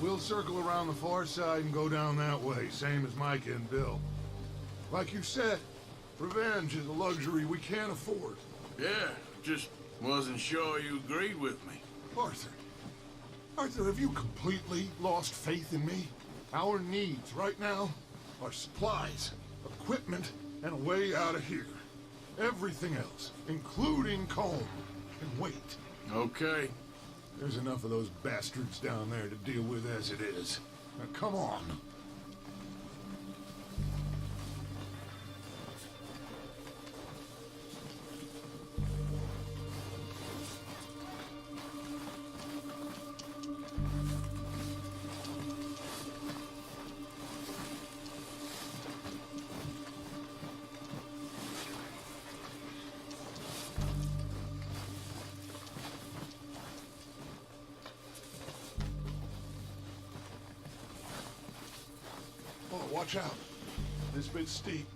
We'll circle around the far side and go down that way, same as Micah and Bill. Like you said, revenge is a luxury we can't afford. Yeah, just wasn't sure you agreed with me. Arthur. Arthur, have you completely lost faith in me? Our needs right now are supplies, equipment, and a way out of here. Everything else, including Colm, can wait. Okay. There's enough of those bastards down there to deal with as it is. Now come on. Oh, watch out. This bit's steep.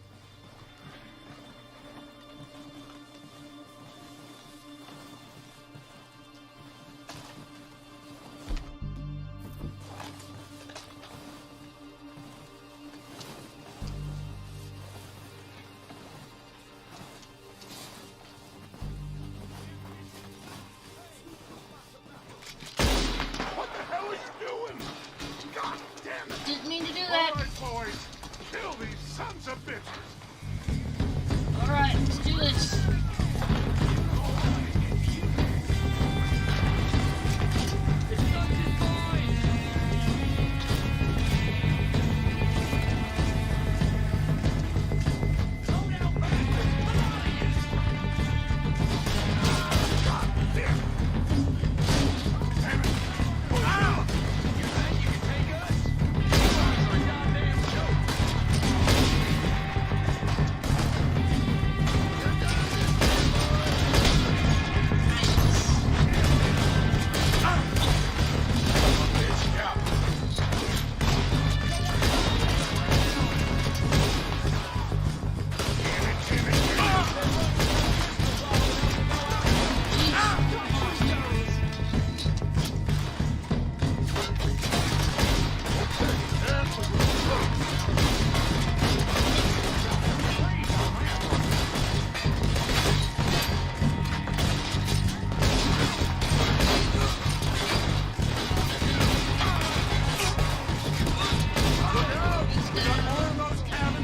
What the hell are you doing? God damn it! Didn't mean to do that. All right, boys. Kill these sons of bitches. Alright, let's do this.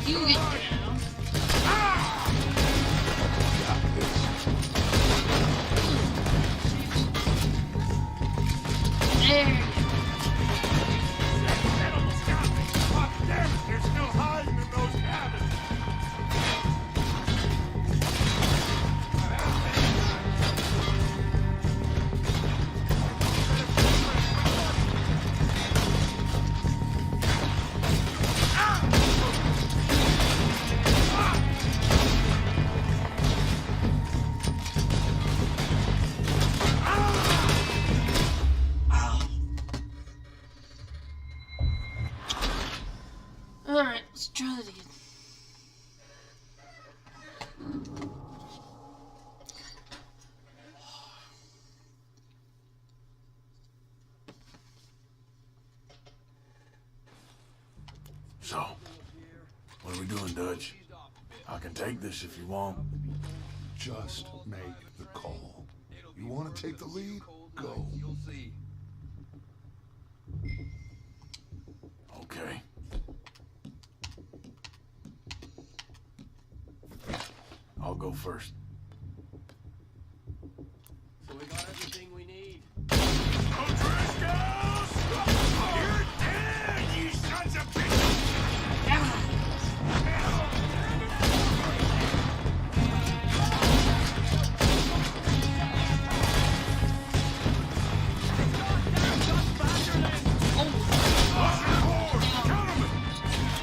You get down. There you go. Damn it, they're still hiding in those cabins. Alright, let's try that again. So, what are we doing, Dutch? I can take this if you want. Just make the call. You You want to take the lead? Go. You'll see. Okay. I'll go first. So we got everything we need. O'Driscolls! You're dead, you sons of bitches!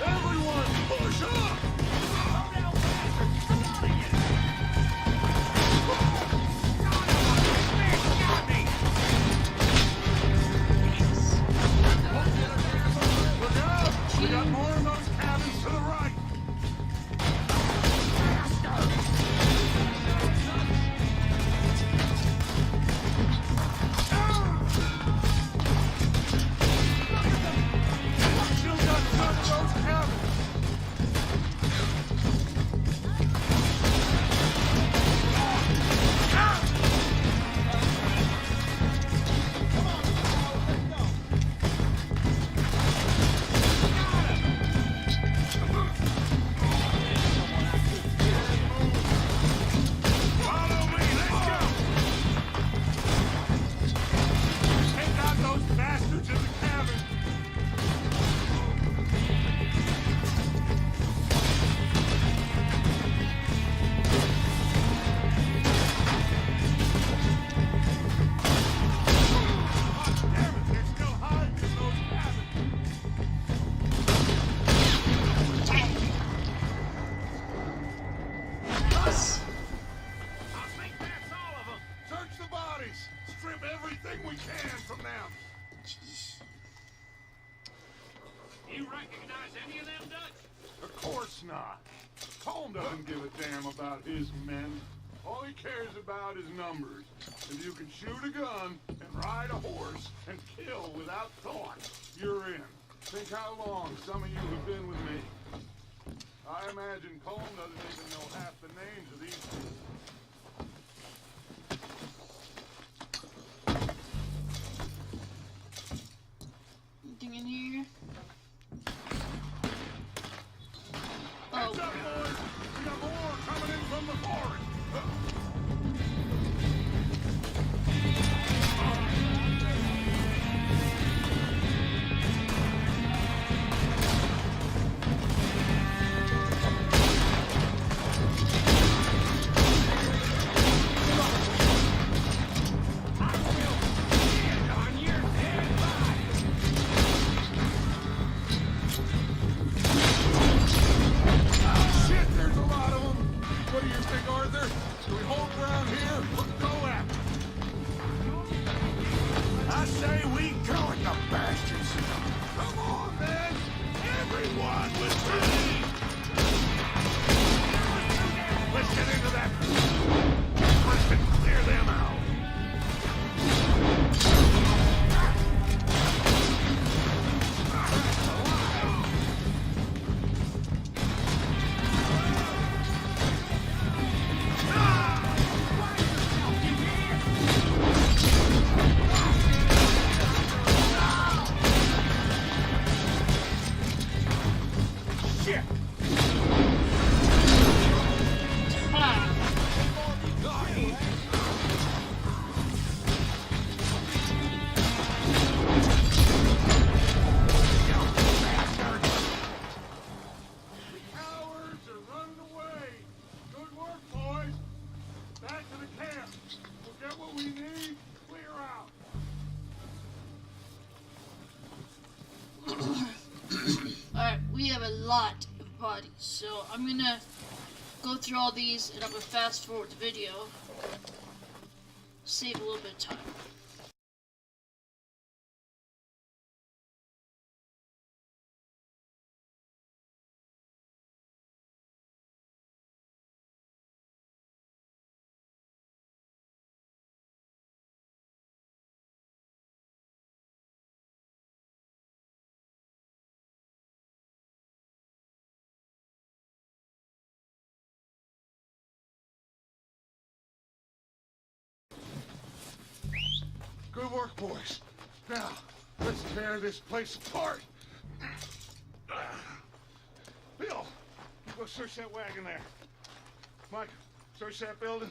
Everyone, push up! Look out! We got more of those cabins to the right! Still got some of those cabins! Follow me, let's go! Take out those bastards in the cabin! Damn it, they're still hiding in those cabins! I think that's all of them! Search the bodies! Strip everything we can from them! You recognize any of them, Dutch? Of course not. Colm doesn't give a damn about his men. All he cares about is numbers. If you can shoot a gun and ride a horse and kill without thought, you're in. Think how long some of you have been with me. I imagine Colm doesn't even know half the names of these people. Anything in here? Heads up, boys! We got more coming in from the forest! On your dead body! Shit, there's a lot of them! What do you think, Arthur? Do we hold ground here or go after them? I say we go at the bastards! Come on, man! Everyone with me! Let's get into that! Let's clear them out! Shit! Cowards are running away! Good work, boys! Back to the camp! We'll get what we need, clear out! Alright, we have a lot of bodies, so I'm gonna go through all these and I'm gonna fast forward the video. Save a little bit of time. Good work, boys. Now, let's tear this place apart. Bill, you go search that wagon there. Mike, search that building.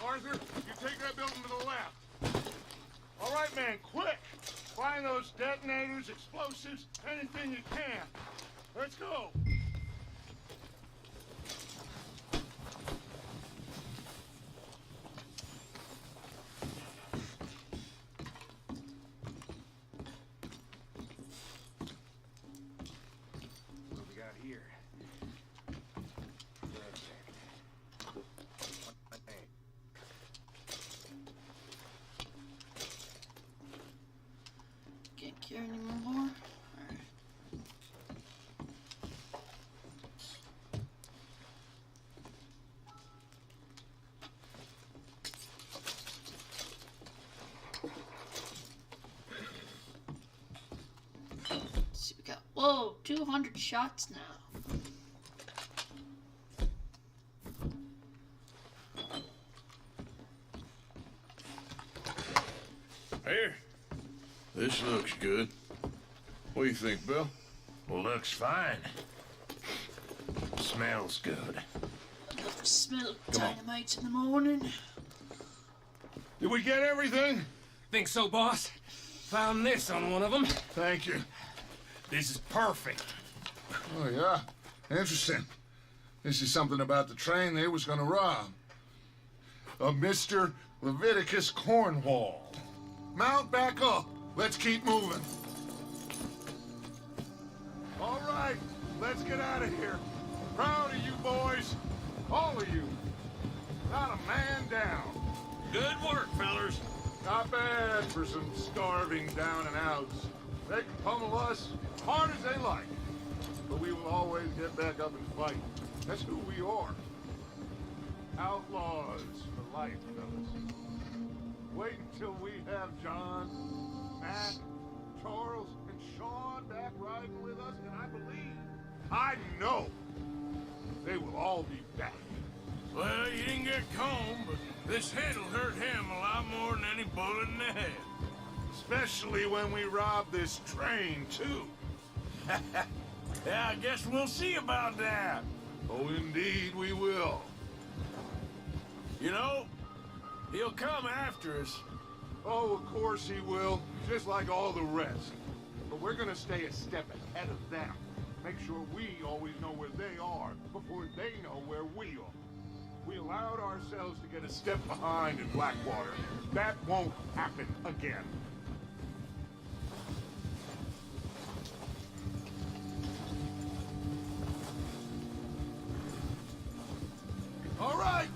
Arthur, you take that building to the left. All right, man, quick. Find those detonators, explosives, anything you can. Let's go. What we got here? Can't carry any more. Alright. Let's see, we got, whoa, 200 shots now. Here. This looks good. What do you think, Bill? Well, looks fine. Smells good. I love the smell of dynamite in the morning. Did we get everything? Think so, boss? Found this on one of them. Thank you. This is perfect. Oh, yeah? Interesting. This is something about the train they was gonna rob. A Mr. Leviticus Cornwall. Mount back up. Let's keep moving. All right, let's get out of here. Proud of you boys. All of you. Not a man down. Good work, fellers. Not bad for some starving down and outs. They can pummel us hard as they like. But we will always get back up and fight. That's who we are. Outlaws for life, fellas. Wait until we have John, Matt, Charles, and Sean back riding with us, and I know, they will all be back. Well, you didn't get Combe, but this head'll hurt him a lot more than any bullet in the head. Especially when we rob this train, too. Yeah, I guess we'll see about that. Oh, indeed we will. You know, he'll come after us. Oh, of course he will, just like all the rest. But we're gonna stay a step ahead of them. Make sure we always know where they are before they know where we are. We allowed ourselves to get a step behind in Blackwater. That won't happen again. All right,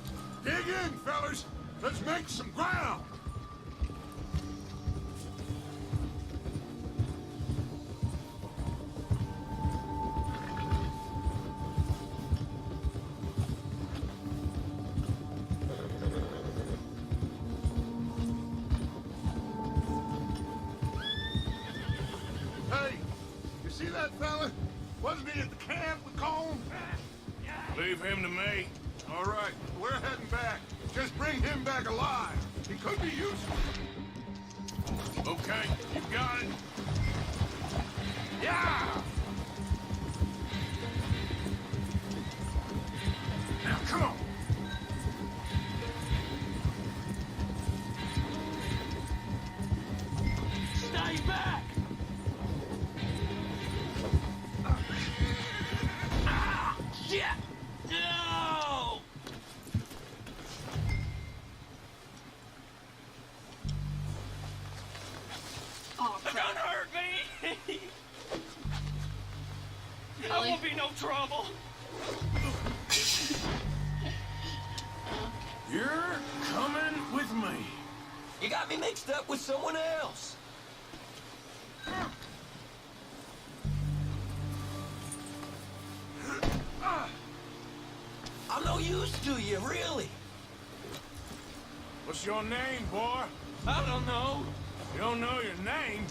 dig in, fellas. Let's make some ground. Hey, you see that fella? Wasn't he at the camp with Colm? Leave him to me. All right, we're heading back. Just bring him back alive. He could be useful. Okay, you got it. Yeah! Now, come on. Stay back! Shit! No! Oh, Don't crap. hurt me! That Really? won't be no trouble. You're coming with me. You got me mixed up with someone else. I'm no use to you, really. What's your name, boy? I don't know. You don't know your name?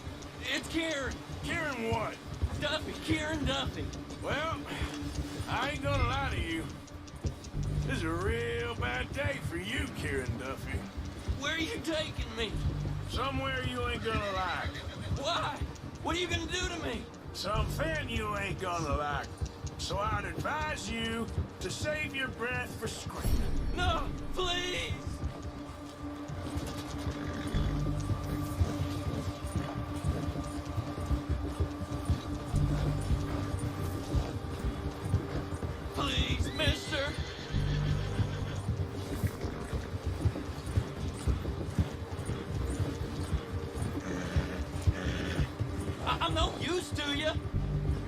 It's Kieran. Kieran what? Duffy. Kieran Duffy. Well, I ain't gonna lie to you. This is a real bad day for you, Kieran Duffy. Where are you taking me? Somewhere you ain't gonna like. Why? What are you gonna do to me? Something you ain't gonna like. So I'd advise you to save your breath for screaming. No, please! Please, mister! I'm no use to you! You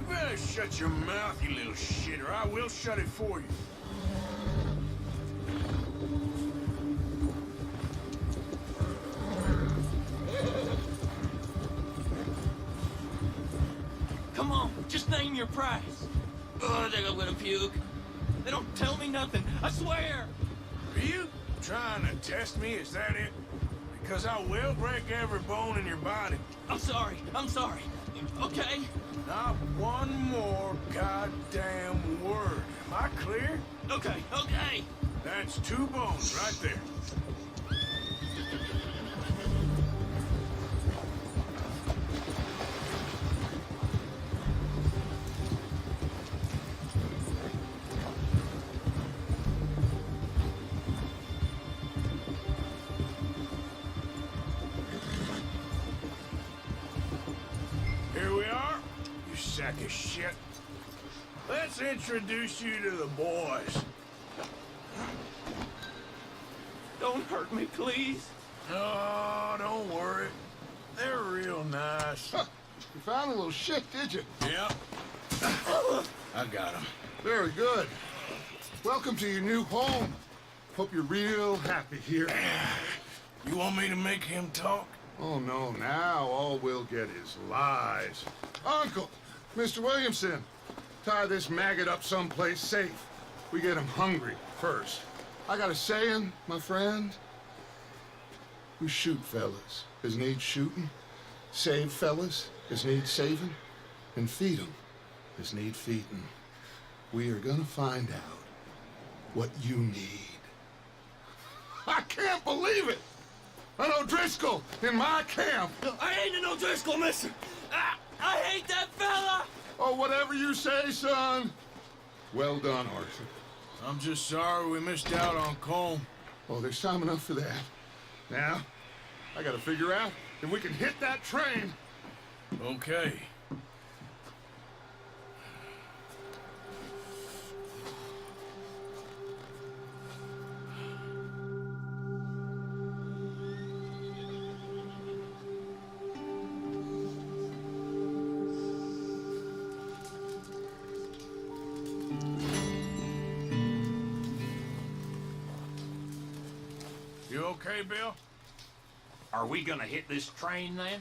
better shut your mouth, you little shit, or I will shut it for you. Come on, just name your price. Oh, I think I'm gonna puke. They don't tell me nothing, I swear! Are you trying to test me? Is that it? Because I will break every bone in your body. I'm sorry, okay? Not one more goddamn word. Am I clear? Okay. That's 2 bones right there. Here we are, you sack of shit. Let's introduce you to the boys. Don't hurt me, please. Oh, don't worry. They're real nice. Huh. You found a little shit, did you? Yep. I got him. Very good. Welcome to your new home. Hope you're real happy here. You want me to make him talk? Oh, no, now all we'll get is lies. Uncle, Mr. Williamson, tie this maggot up someplace safe. We get him hungry first. I got a saying, my friend. We shoot fellas as need shooting, save fellas as need saving, and feed 'em as need feeding. We are gonna find out what you need. I can't believe it! An O'Driscoll in my camp! I ain't an O'Driscoll, mister! I hate that fella! Oh, whatever you say, son. Well done, Arthur. I'm just sorry we missed out on Colm. Oh, there's time enough for that. Now, I gotta figure out if we can hit that train. Okay. You okay, Bill? Are we gonna hit this train then?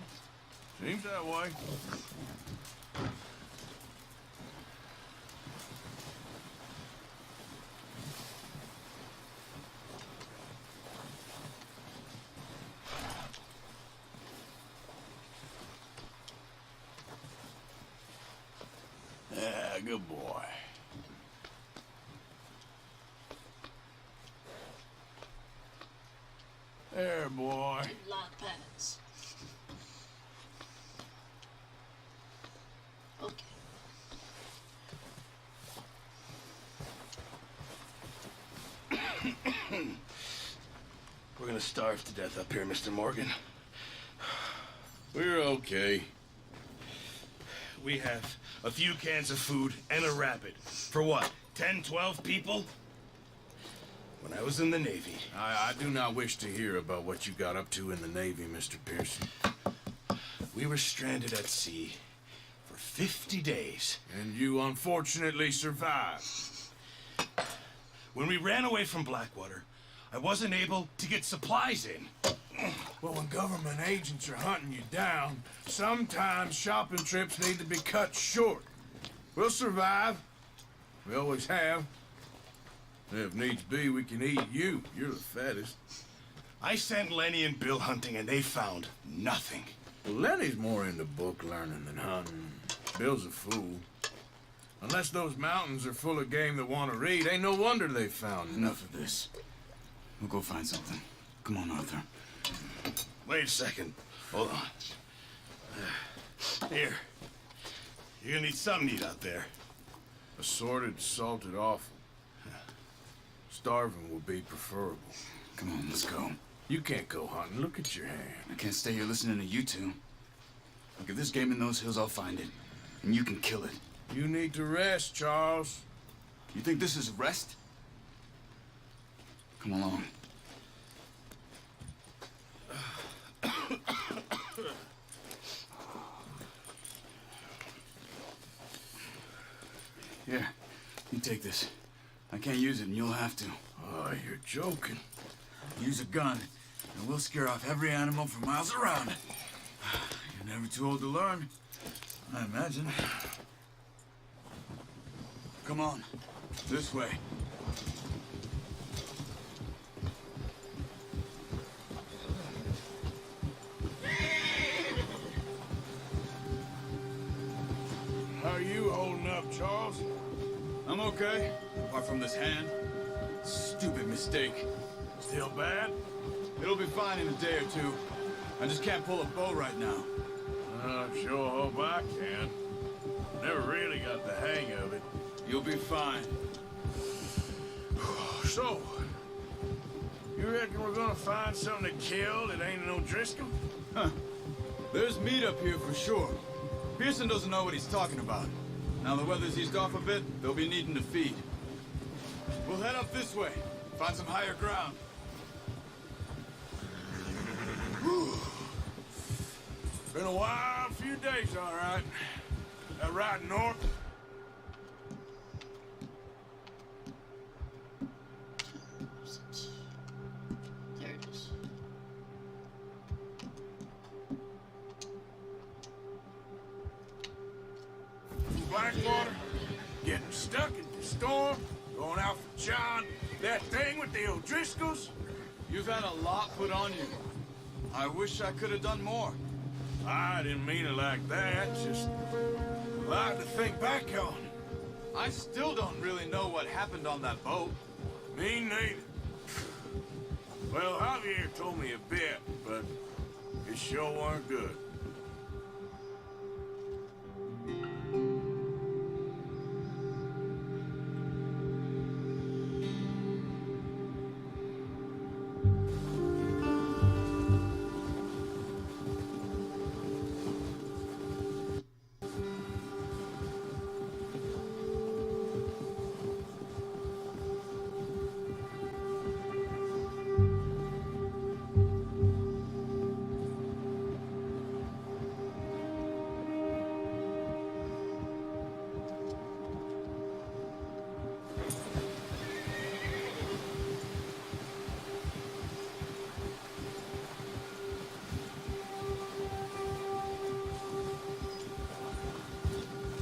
Seems that way. Yeah, good boy. There, boy. Lot pads. Okay. We're gonna starve to death up here, Mr. Morgan. We're okay. We have a few cans of food and a rabbit. For what, 10, 12 people? When I was in the Navy... I do not wish to hear about what you got up to in the Navy, Mr. Pearson. We were stranded at sea for 50 days. And you unfortunately survived. When we ran away from Blackwater, I wasn't able to get supplies in. Well, when government agents are hunting you down, sometimes shopping trips need to be cut short. We'll survive. We always have. If needs be, we can eat you. You're the fattest. I sent Lenny and Bill hunting, and they found nothing. Well, Lenny's more into book learning than hunting. Bill's a fool. Unless those mountains are full of game that want to read, ain't no wonder they found Enough of this. We'll go find something. Come on, Arthur. Wait a second. Hold on. Here. You're gonna need something to eat out there. Assorted, salted offal. Starving would be preferable. Come on, let's go. You can't go hunting. Look at your hand. I can't stay here listening to you two. Look, if there's game in those hills, I'll find it. And you can kill it. You need to rest, Charles. You think this is rest? Come along. Here, you take this. I can't use it, and you'll have to. Oh, you're joking. Use a gun, and we'll scare off every animal for miles around. You're never too old to learn, I imagine. Come on, this way. How are you holding up, Charles? I'm okay, apart from this hand. Stupid mistake. Still bad? It'll be fine in a day or two. I just can't pull a bow right now. I sure hope I can. Never really got the hang of it. You'll be fine. So, you reckon we're gonna find something to kill that ain't no Driscoll? Huh. There's meat up here for sure. Pearson doesn't know what he's talking about. Now the weather's eased off a bit, they'll be needing to feed. We'll head up this way, find some higher ground. Been a wild few days, all right. That right north? There it is. Blackwater, getting stuck in the storm, going out for John, that thing with the O'Driscolls. You've had a lot put on you. I wish I could have done more. I didn't mean it like that, just a lot to think back on. I still don't really know what happened on that boat. Me neither. Well, Javier told me a bit, but it sure weren't good.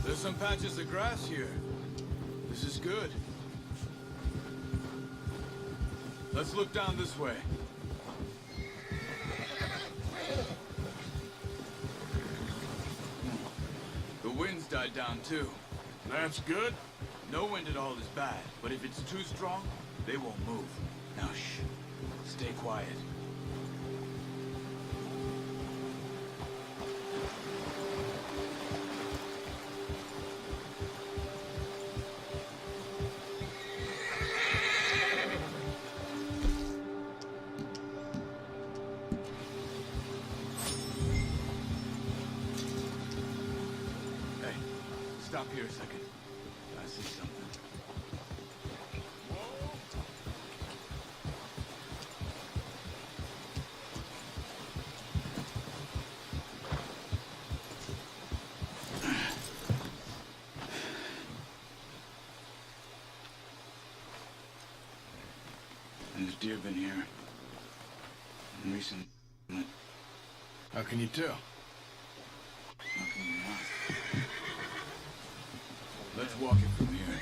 There's some patches of grass here. This is good. Let's look down this way. The wind's died down too. That's good. No wind at all is bad, but if it's too strong, they won't move. Now shh. Stay quiet. Stop here a second. I see something. There's deer been here recently. How can you tell? How can you not? Let's walk it from here.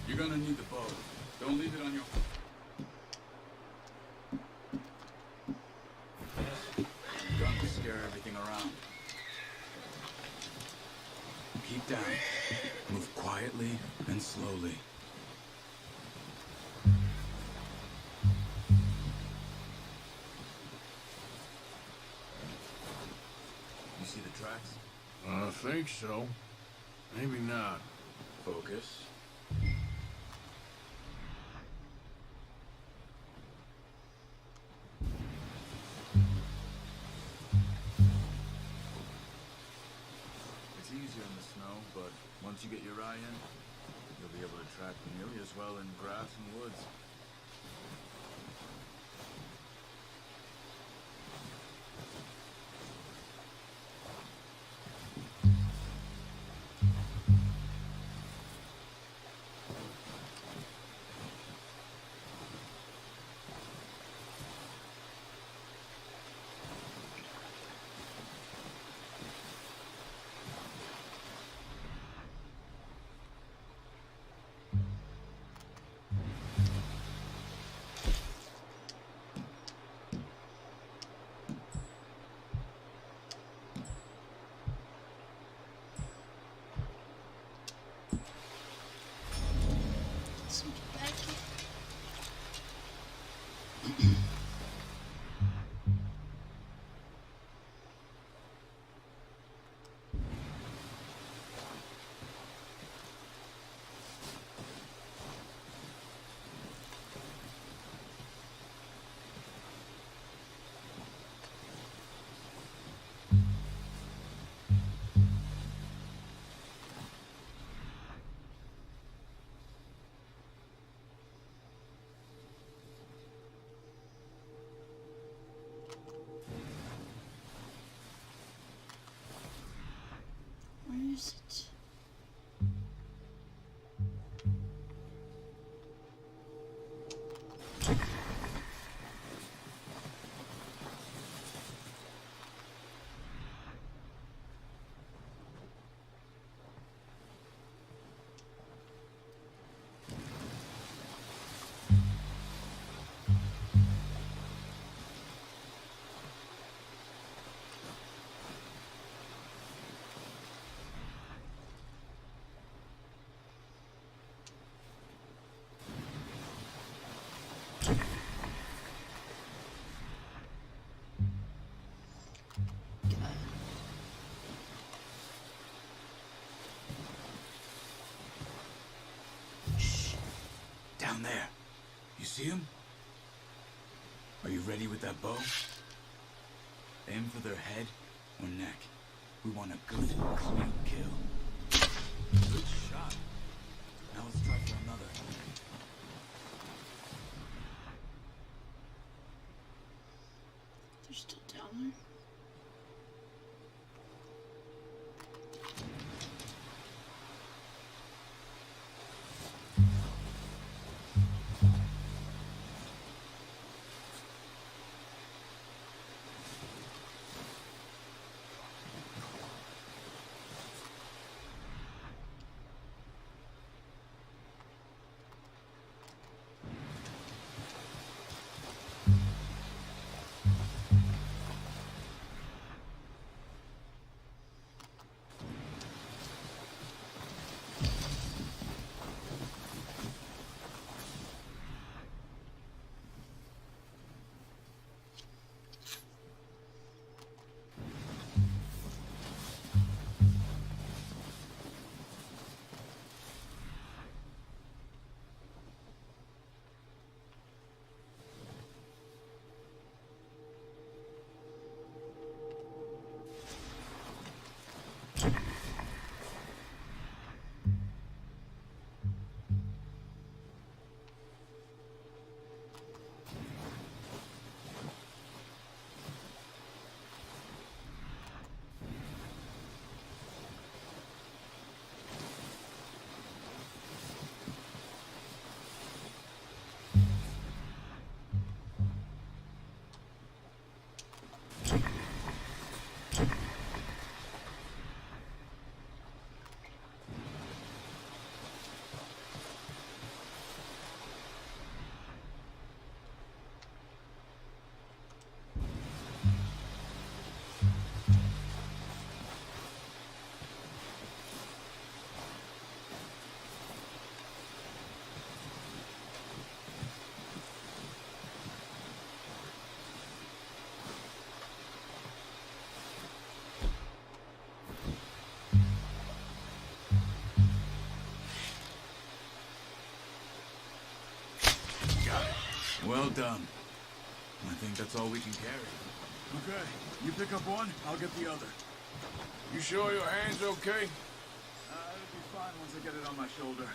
You're gonna need the bow. Don't leave it on your... Gun will scare everything around. Keep down. Move quietly and slowly. see the tracks? I think so. Maybe not. Focus. It's easier in the snow, but once you get your eye in, you'll be able to track nearly as well in grass and woods. Let's get back here. Where is it? Down there. You see him? Are you ready with that bow? Aim for their head or neck. We want a good, clean kill. Good shot. Now let's try for another. They're still down there. done. I think that's all we can carry. Okay, you pick up one, I'll get the other. You sure your hand's okay? It'll be fine once I get it on my shoulder.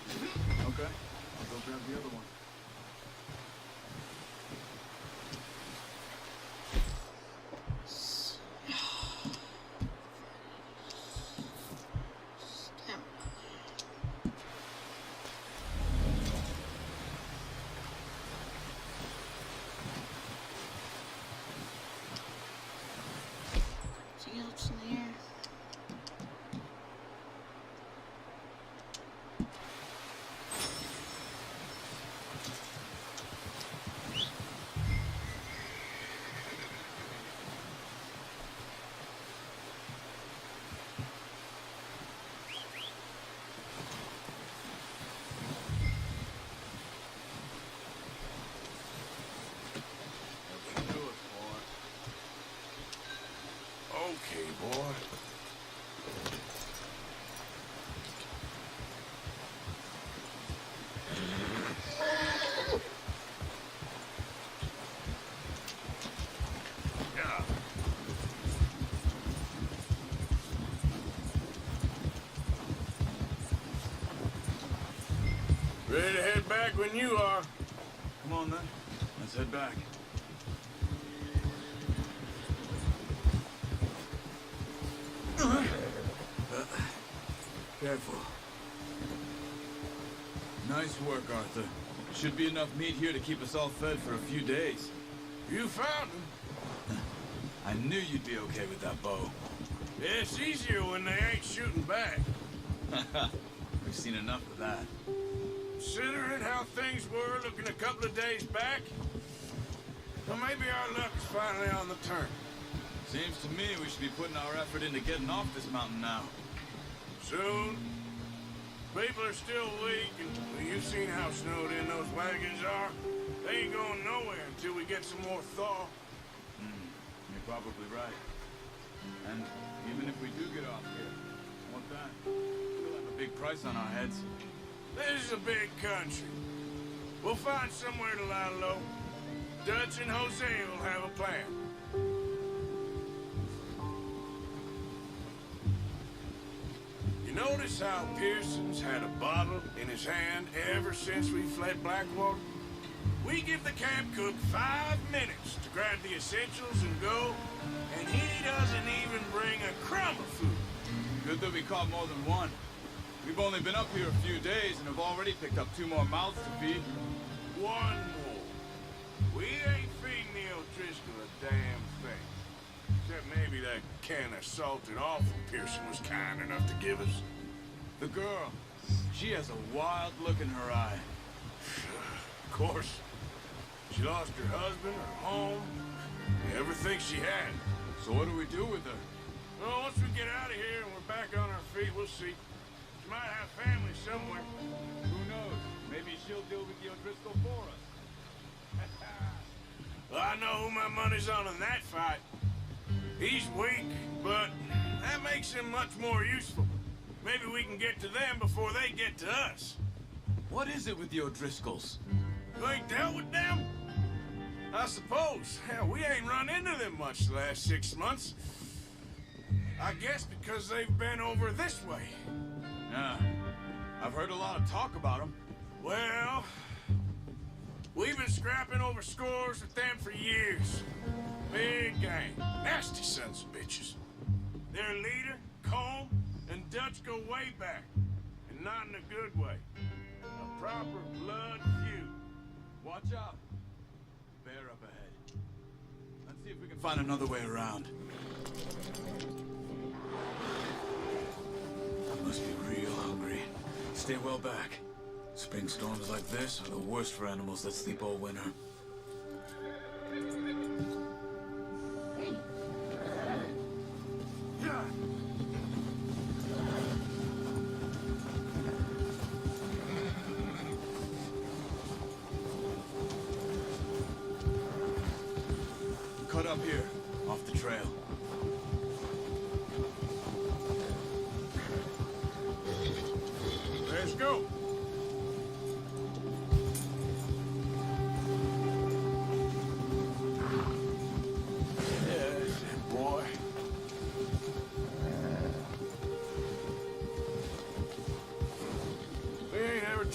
Okay, I'll go grab the other one. See what's in the air. Okay, boy. Yeah. Ready to head back when you are. Come on then, let's head back. Careful. Nice work, Arthur. Should be enough meat here to keep us all fed for a few days. You found him. I knew you'd be okay with that bow. It's easier when they ain't shooting back. We've seen enough of that. Considering how things were looking a couple of days back, well, maybe our luck is finally on the turn. Seems to me we should be putting our effort into getting off this mountain now. Soon. People are still weak, and well, you've seen how snowed in those wagons are. They ain't going nowhere until we get some more thaw. You're probably right. And even if we do get off here, what then? We'll have a big price on our heads. This is a big country. We'll find somewhere to lie low. Dutch and Jose will have a plan. You notice how Pearson's had a bottle in his hand ever since we fled Blackwater? We give the camp cook 5 minutes to grab the essentials and go, and he doesn't even bring a crumb of food. Good that we caught more than one. We've only been up here a few days and have already picked up 2 more mouths to feed. 1 more. We ain't feeding the O'Driscoll a damn thing. Except maybe that can of salted offal Pearson was kind enough to give us. The girl, she has a wild look in her eye. Of course. She lost her husband, her home, everything she had. So what do we do with her? Well, once we get out of here and we're back on our feet, we'll see. She might have family somewhere. Who knows? Maybe she'll deal with the O'Driscoll for us. Well, I know who my money's on in that fight. He's weak, but that makes him much more useful. Maybe we can get to them before they get to us. What is it with the O'Driscolls? You ain't dealt with them? I suppose. Hell, we ain't run into them much the last 6 months. I guess because they've been over this way. Yeah. I've heard a lot of talk about them. Well, we've been scrapping over scores with them for years. Big gang. Nasty sons of bitches. Their leader, Combe, and Dutch go way back. And not in a good way. A proper blood feud. Watch out. Bear up ahead. Let's see if we can find another way around. I must be real hungry. Stay well back. Spring storms like this are the worst for animals that sleep all winter. Cut up here, off the trail. Let's go.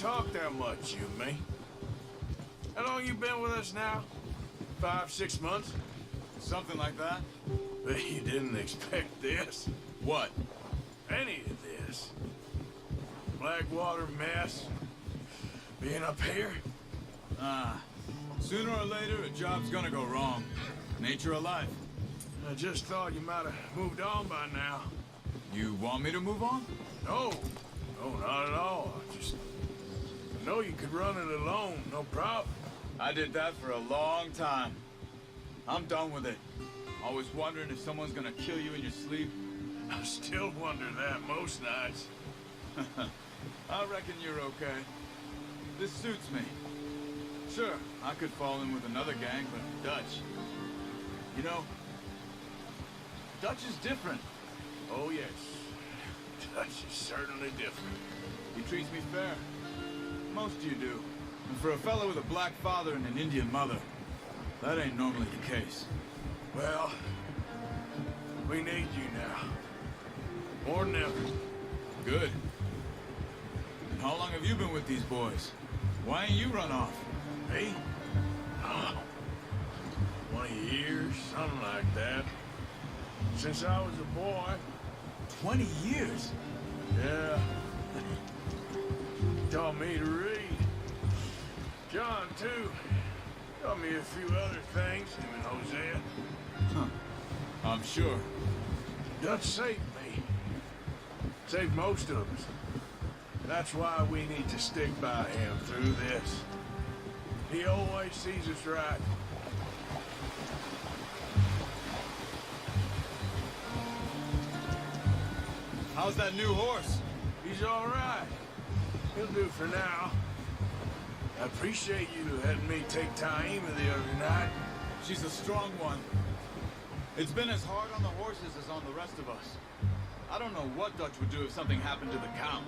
talk that much, you and me. How long you been with us now? 5, 6 months? Something like that. But you didn't expect this. What? Any of this. Blackwater mess. Being up here. Sooner or later, a job's gonna go wrong. Nature of life. I just thought you might have moved on by now. You want me to move on? No. No, not at all. I know you could run it alone, no problem. I did that for a long time. I'm done with it. Always wondering if someone's gonna kill you in your sleep. I still wonder that most nights. I reckon you're okay. This suits me. Sure, I could fall in with another gang, but Dutch... You know, Dutch is different. Oh, yes. Dutch is certainly different. He treats me fair. Most of you do. And for a fellow with a black father and an Indian mother, that ain't normally the case. Well, we need you now. More than ever. Good. And how long have you been with these boys? Why ain't you run off? Me? Oh, 20 years, something like that. Since I was a boy. 20 years? Yeah. Taught me to read. John, too. Taught me a few other things, him and Hosea. Huh. I'm sure. Dutch saved me. Saved most of us. That's why we need to stick by him through this. He always sees us right. How's that new horse? He's all right. He'll do for now. I appreciate you letting me take Taima the other night. She's a strong one. It's been as hard on the horses as on the rest of us. I don't know what Dutch would do if something happened to the Count.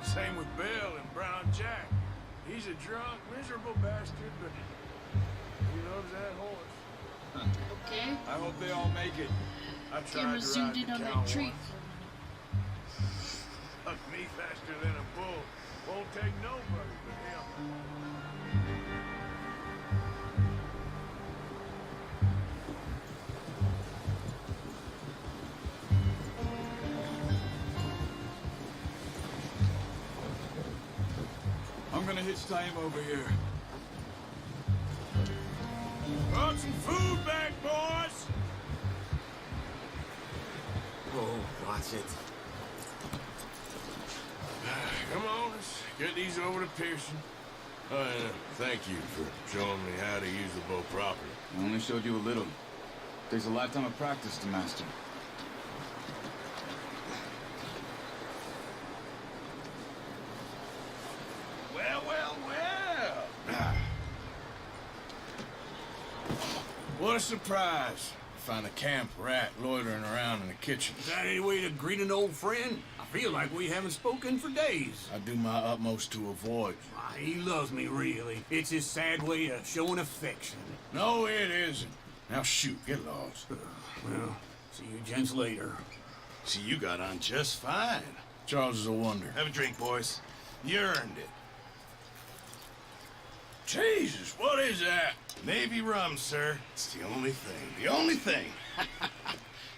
Same with Bill and Brown Jack. He's a drunk, miserable bastard, but he loves that horse. Okay. I hope they all make it. I tried Camera to zoomed ride in the on cow that tree. once. Fuck me faster than a bull. Won't take nobody but him. I'm gonna hitch time over here. Brought some food back, boys! Oh, watch it. Come on, let's get these over to Pearson. And thank you for showing me how to use the bow properly. I only showed you a little. Takes a lifetime of practice to master. Well, well, well! What a surprise. Find a camp rat loitering around in the kitchen. Is that any way to greet an old friend? I feel like we haven't spoken for days. I do my utmost to avoid. Why, he loves me, really. It's his sad way of showing affection. No, it isn't. Now shoot, get lost. Well, see you gents later. See, you got on just fine. Charles is a wonder. Have a drink, boys. You earned it. Jesus, what is that? Navy rum, sir. It's the only thing. The only thing.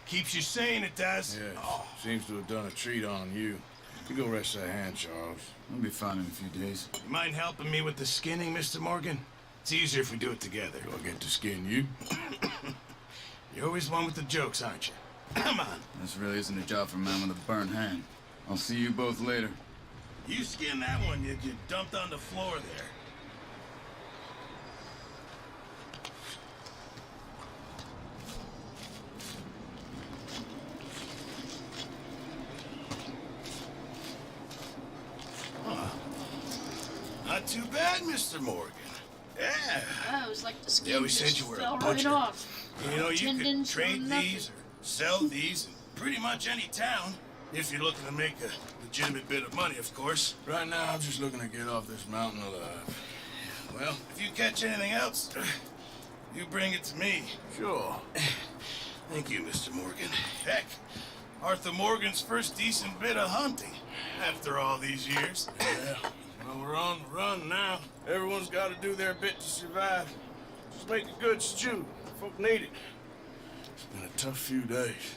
Keeps you sane, it does. Yes, seems to have done a treat on you. You go rest that hand, Charles. I'll be fine in a few days. You mind helping me with the skinning, Mr. Morgan? It's easier if we do it together. Do I get to skin you? You're always one with the jokes, aren't you? Come on. This really isn't a job for a man with a burnt hand. I'll see you both later. You skinned that one you dumped on the floor there. Not too bad, Mr. Morgan. Yeah. Wow, it was like the skin Yeah, we just said you were fell a right butcher. off. You know, No you could tendons, no trade nothing. these or sell these in pretty much any town. If you're looking to make a legitimate bit of money, of course. Right now, I'm just looking to get off this mountain alive. Well, if you catch anything else, you bring it to me. Sure. Thank you, Mr. Morgan. Heck, Arthur Morgan's first decent bit of hunting after all these years. Yeah, Well, we're on the run now. Everyone's got to do their bit to survive. Just make a good stew. Folk need it. It's been a tough few days.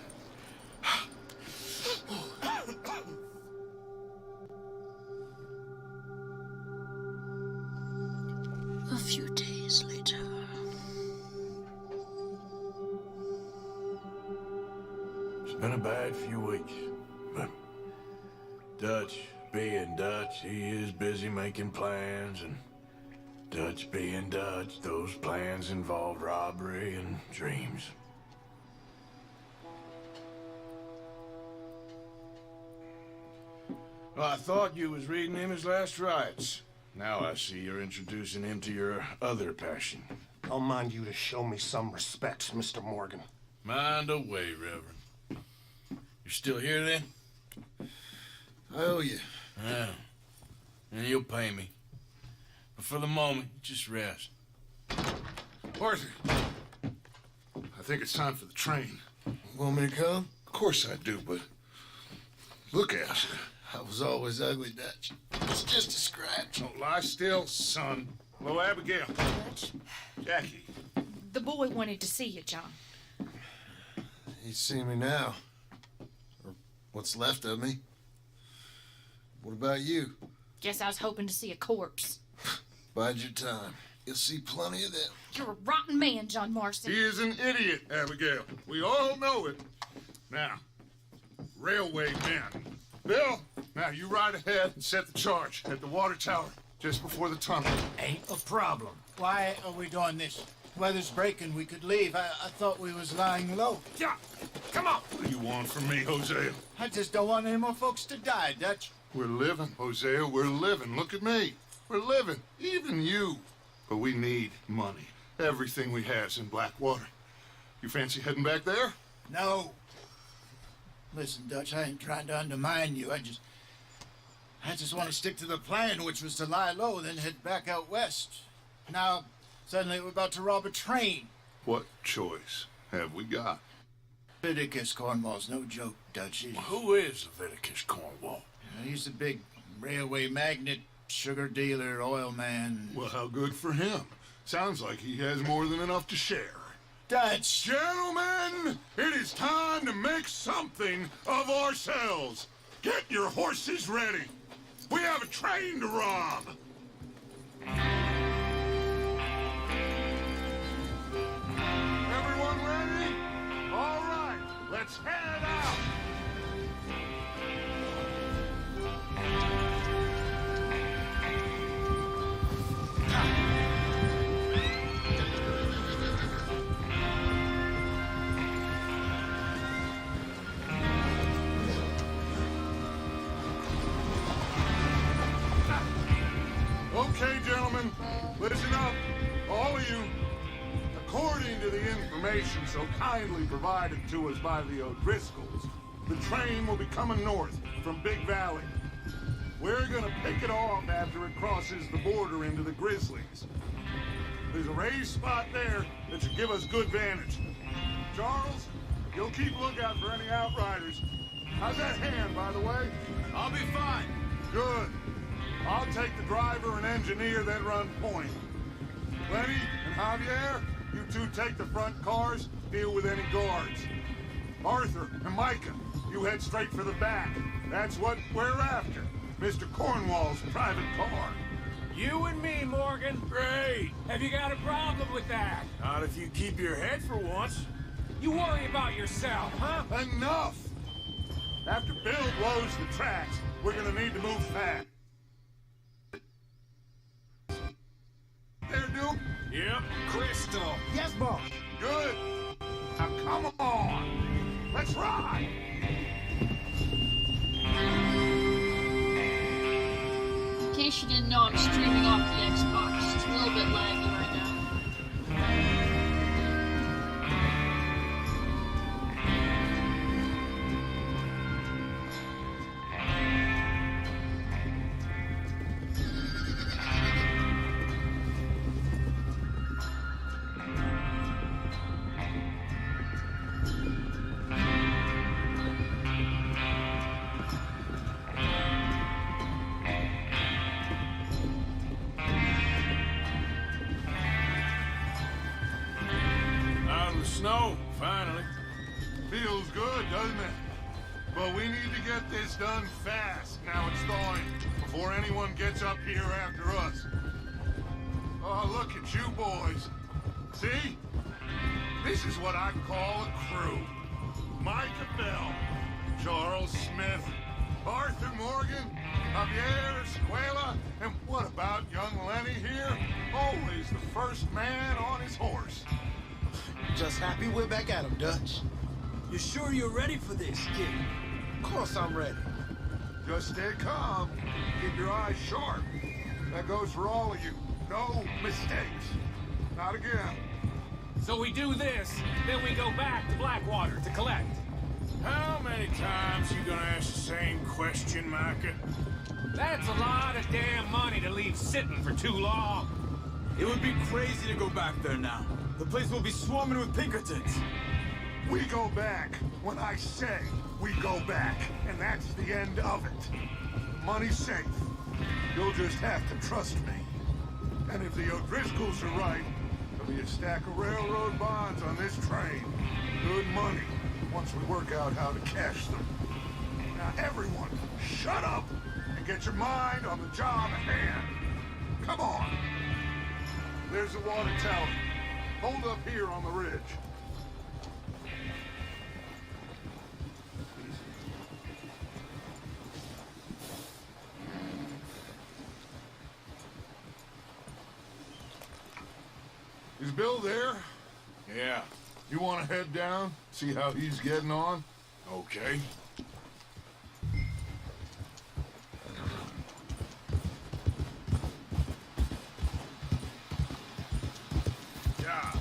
A few days later. It's been a bad few weeks, but Dutch being Dutch, he is busy making plans, and Dutch being Dutch, those plans involve robbery and dreams. Well, I thought you was reading him his last rites. Now I see you're introducing him to your other passion. I'll mind you to show me some respect, Mr. Morgan. Mind away, Reverend. You're still here, then? I owe you. Yeah. And you'll pay me. But for the moment, just rest. Arthur, I think it's time for the train. Want me to come? Of course I do, but look at you. I was always ugly, Dutch. It's just a scratch. Don't lie still, son. Hello, Abigail. Dutch, Jackie. the boy wanted to see you, John. He's seen me now. Or what's left of me. What about you? Guess I was hoping to see a corpse. Bide your time. You'll see plenty of them. You're a rotten man, John Marston. He is an idiot, Abigail. We all know it. Now, railway men. Bill, now you ride ahead and set the charge at the water tower just before the tunnel. Ain't a problem. Why are we doing this? Weather's breaking. We could leave. I thought we was lying low. Yeah, come on. What do you want from me, Hosea? I just don't want any more folks to die, Dutch. We're living, Hosea. We're living. Look at me. We're living. Even you. But we need money. Everything we have's in Blackwater. You fancy heading back there? No. Listen, Dutch, I ain't trying to undermine you. I just want to stick to the plan, which was to lie low, then head back out west. Now, suddenly we're about to rob a train. What choice have we got? Erikios Cornwall's no joke, Dutch. Who is Leviticus Cornwall? He's a big railway magnate, sugar dealer, oil man. Well, how good for him. Sounds like he has more than enough to share. Dutch! Gentlemen, it is time to make something of ourselves. Get your horses ready. We have a train to rob. Everyone ready? All right, let's head out. Okay, gentlemen, listen up, all of you. According to the information so kindly provided to us by the O'Driscolls, the train will be coming north from Big Valley. We're gonna pick it off after it crosses the border into the Grizzlies. There's a raised spot there that should give us good vantage. Charles, you'll keep lookout for any outriders. How's that hand, by the way? I'll be fine. Good. I'll take the driver and engineer that run point. Lenny and Javier, you two take the front cars, deal with any guards. Arthur and Micah, you head straight for the back. That's what we're after. Mr. Cornwall's private car. You and me, Morgan. Great. Have you got a problem with that? Not if you keep your head for once. You worry about yourself, huh? Enough! After Bill blows the tracks, we're gonna need to move fast. There, Duke? Yep. Crystal. Yes, boss. Good. Now come on. Let's ride. In case you didn't know, I'm streaming off the Xbox. It's a little bit laggy right now. doesn't it? But we need to get this done fast, now it's thawing, before anyone gets up here after us. Oh, look at you boys. See? This is what I call a crew. Micah Bell, Charles Smith, Arthur Morgan, Javier Escuela, and what about young Lenny here? Always the first man on his horse. Just happy we're back at him, Dutch. You sure you're ready for this, kid? Of course I'm ready. Just stay calm. Keep your eyes sharp. That goes for all of you. No mistakes. Not again. So we do this, then we go back to Blackwater to collect. How many times you gonna ask the same question, Micah? That's a lot of damn money to leave sitting for too long. It would be crazy to go back there now. The place will be swarming with Pinkertons. We go back when I say we go back, and that's the end of it. Money's safe. You'll just have to trust me. And if the O'Driscolls are right, there'll be a stack of railroad bonds on this train. Good money, once we work out how to cash them. Now everyone, shut up and get your mind on the job at hand. Come on. There's the water tower. Hold up here on the ridge. Is Bill there? Yeah. You want to head down, see how he's getting on? Okay. Yeah.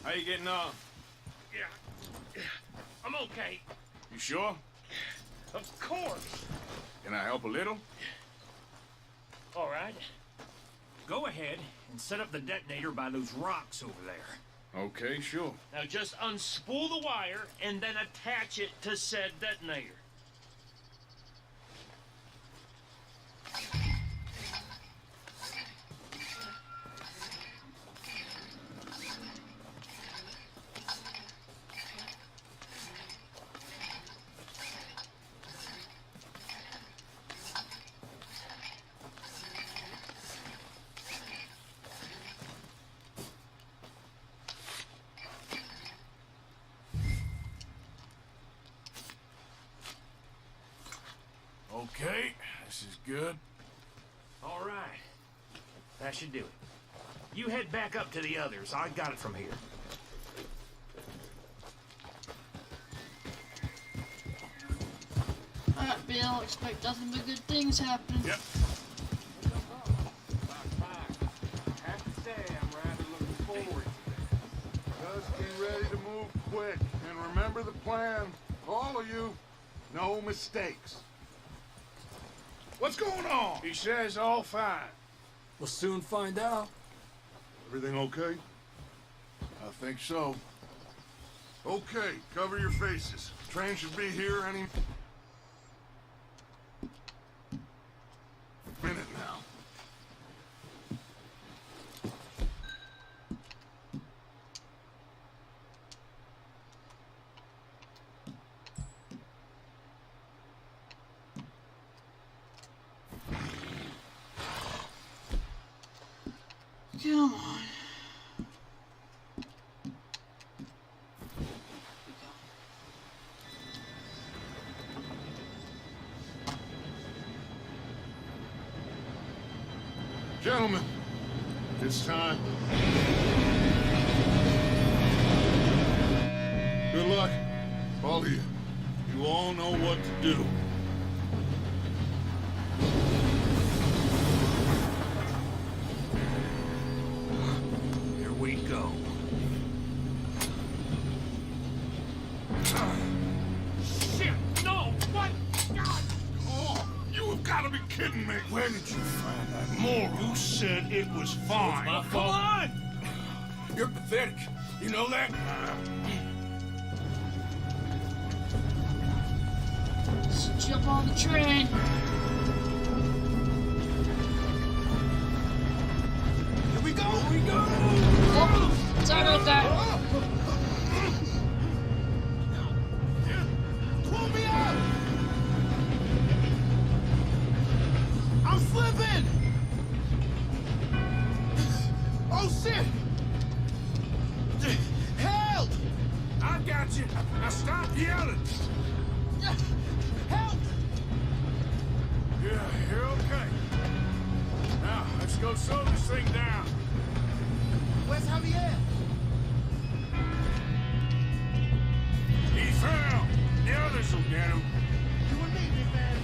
How you getting on? Yeah. I'm okay. You sure? Of course. Can I help a little? All right. Go ahead and set up the detonator by those rocks over there. Okay, sure. Now just unspool the wire and then attach it to said detonator. Okay, this is good. All right. That should do it. You head back up to the others. I got it from here. Alright, Bill, expect nothing but good things happening. Yep. I have to say, I'm rather looking forward to this. Just be ready to move quick. And remember the plan. All of you, no mistakes. What's going on? He says all fine. We'll soon find out. Everything okay? I think so. Okay, cover your faces. Train should be here any minute now. Come on. Gentlemen, it's time. Good luck, all of you. You all know what to do. Here we go. Shit! No! What? God! Oh, you have got to be kidding me. Where did you find that moron? You said it was fine. Come on! You're pathetic. You know that? Let's jump on the train. about that. Pull me out! I'm slipping! Oh shit! Help! I got you. Now stop yelling. Help! Yeah, you're okay. Now, let's go slow this thing down. Where's Javier? He fell. The others will get him. You and me, big man.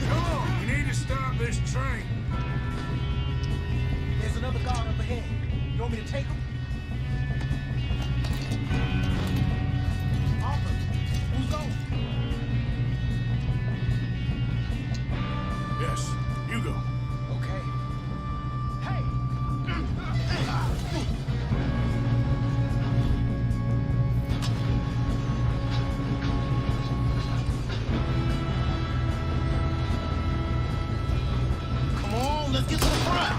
Come on, we need to stop this train. There's another guard up ahead. You want me to take him? Arthur, who's going? Yes, you go. Okay. Hey! Come on, let's get to the front.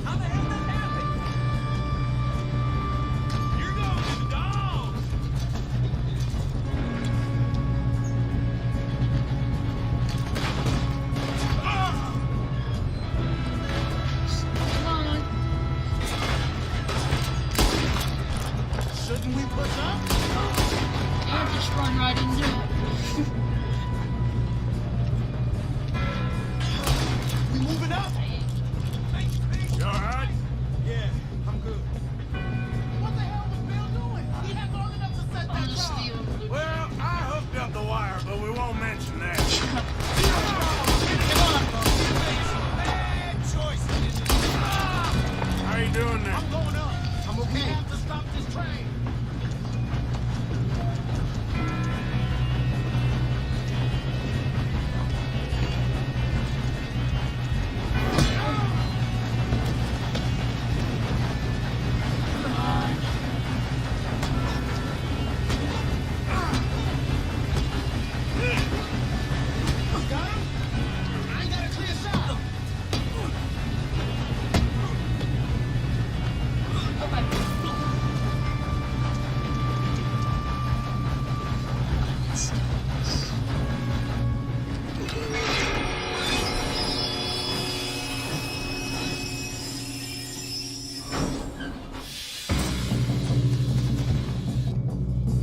How the hell did that happen? You're going to the dogs! Come on. Shouldn't we push up? Yeah, just run right into it. We moving up? You all right? Yeah, I'm good. What the hell was Bill doing? He had long enough to set I'm that just car. stealing. Well, I hooked up the wire, but we won't mention that. Bad choice. How you doing there? I'm going up. I'm okay. We have to stop this train. Got him? I ain't got a clear shot.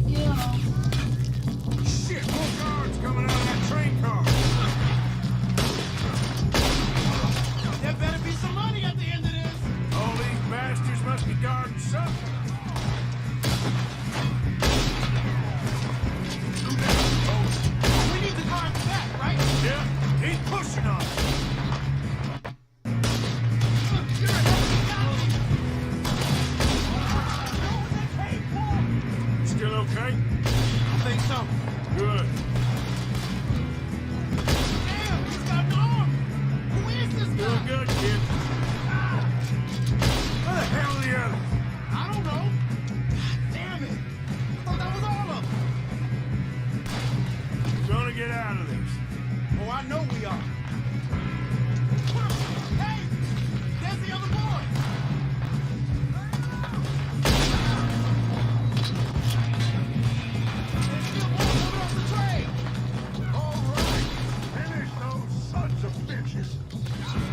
Yeah. Shit, more guards coming out of that train car. There better be some money at the end of this. All these bastards must be guarding something. We need the car at the back, right? Yeah, he's pushing on us. Still okay? I think so. Good. Damn, he's got an arm. Who is this Doing guy? good, kid. Where the hell are the others? I don't know. God damn it. I thought that was all of them. We're gonna get out of this. Oh, I know we are. Hey, there's the other boy. There's still more coming off the train. All right. Finish those sons of bitches.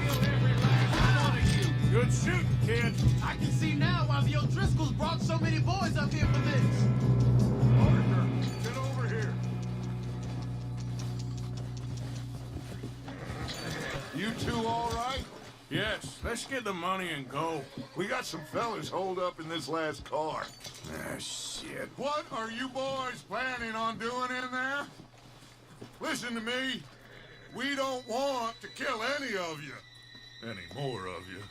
Kill every last one of you. Good shooting, kid. I can see now why the O'Driscolls brought so many boys up here for this. Arthur, get over here. You two all right? Yes, let's get the money and go. We got some fellas holed up in this last car. Ah, shit. What are you boys planning on doing in there? Listen to me. We don't want to kill any of you. Any more of you.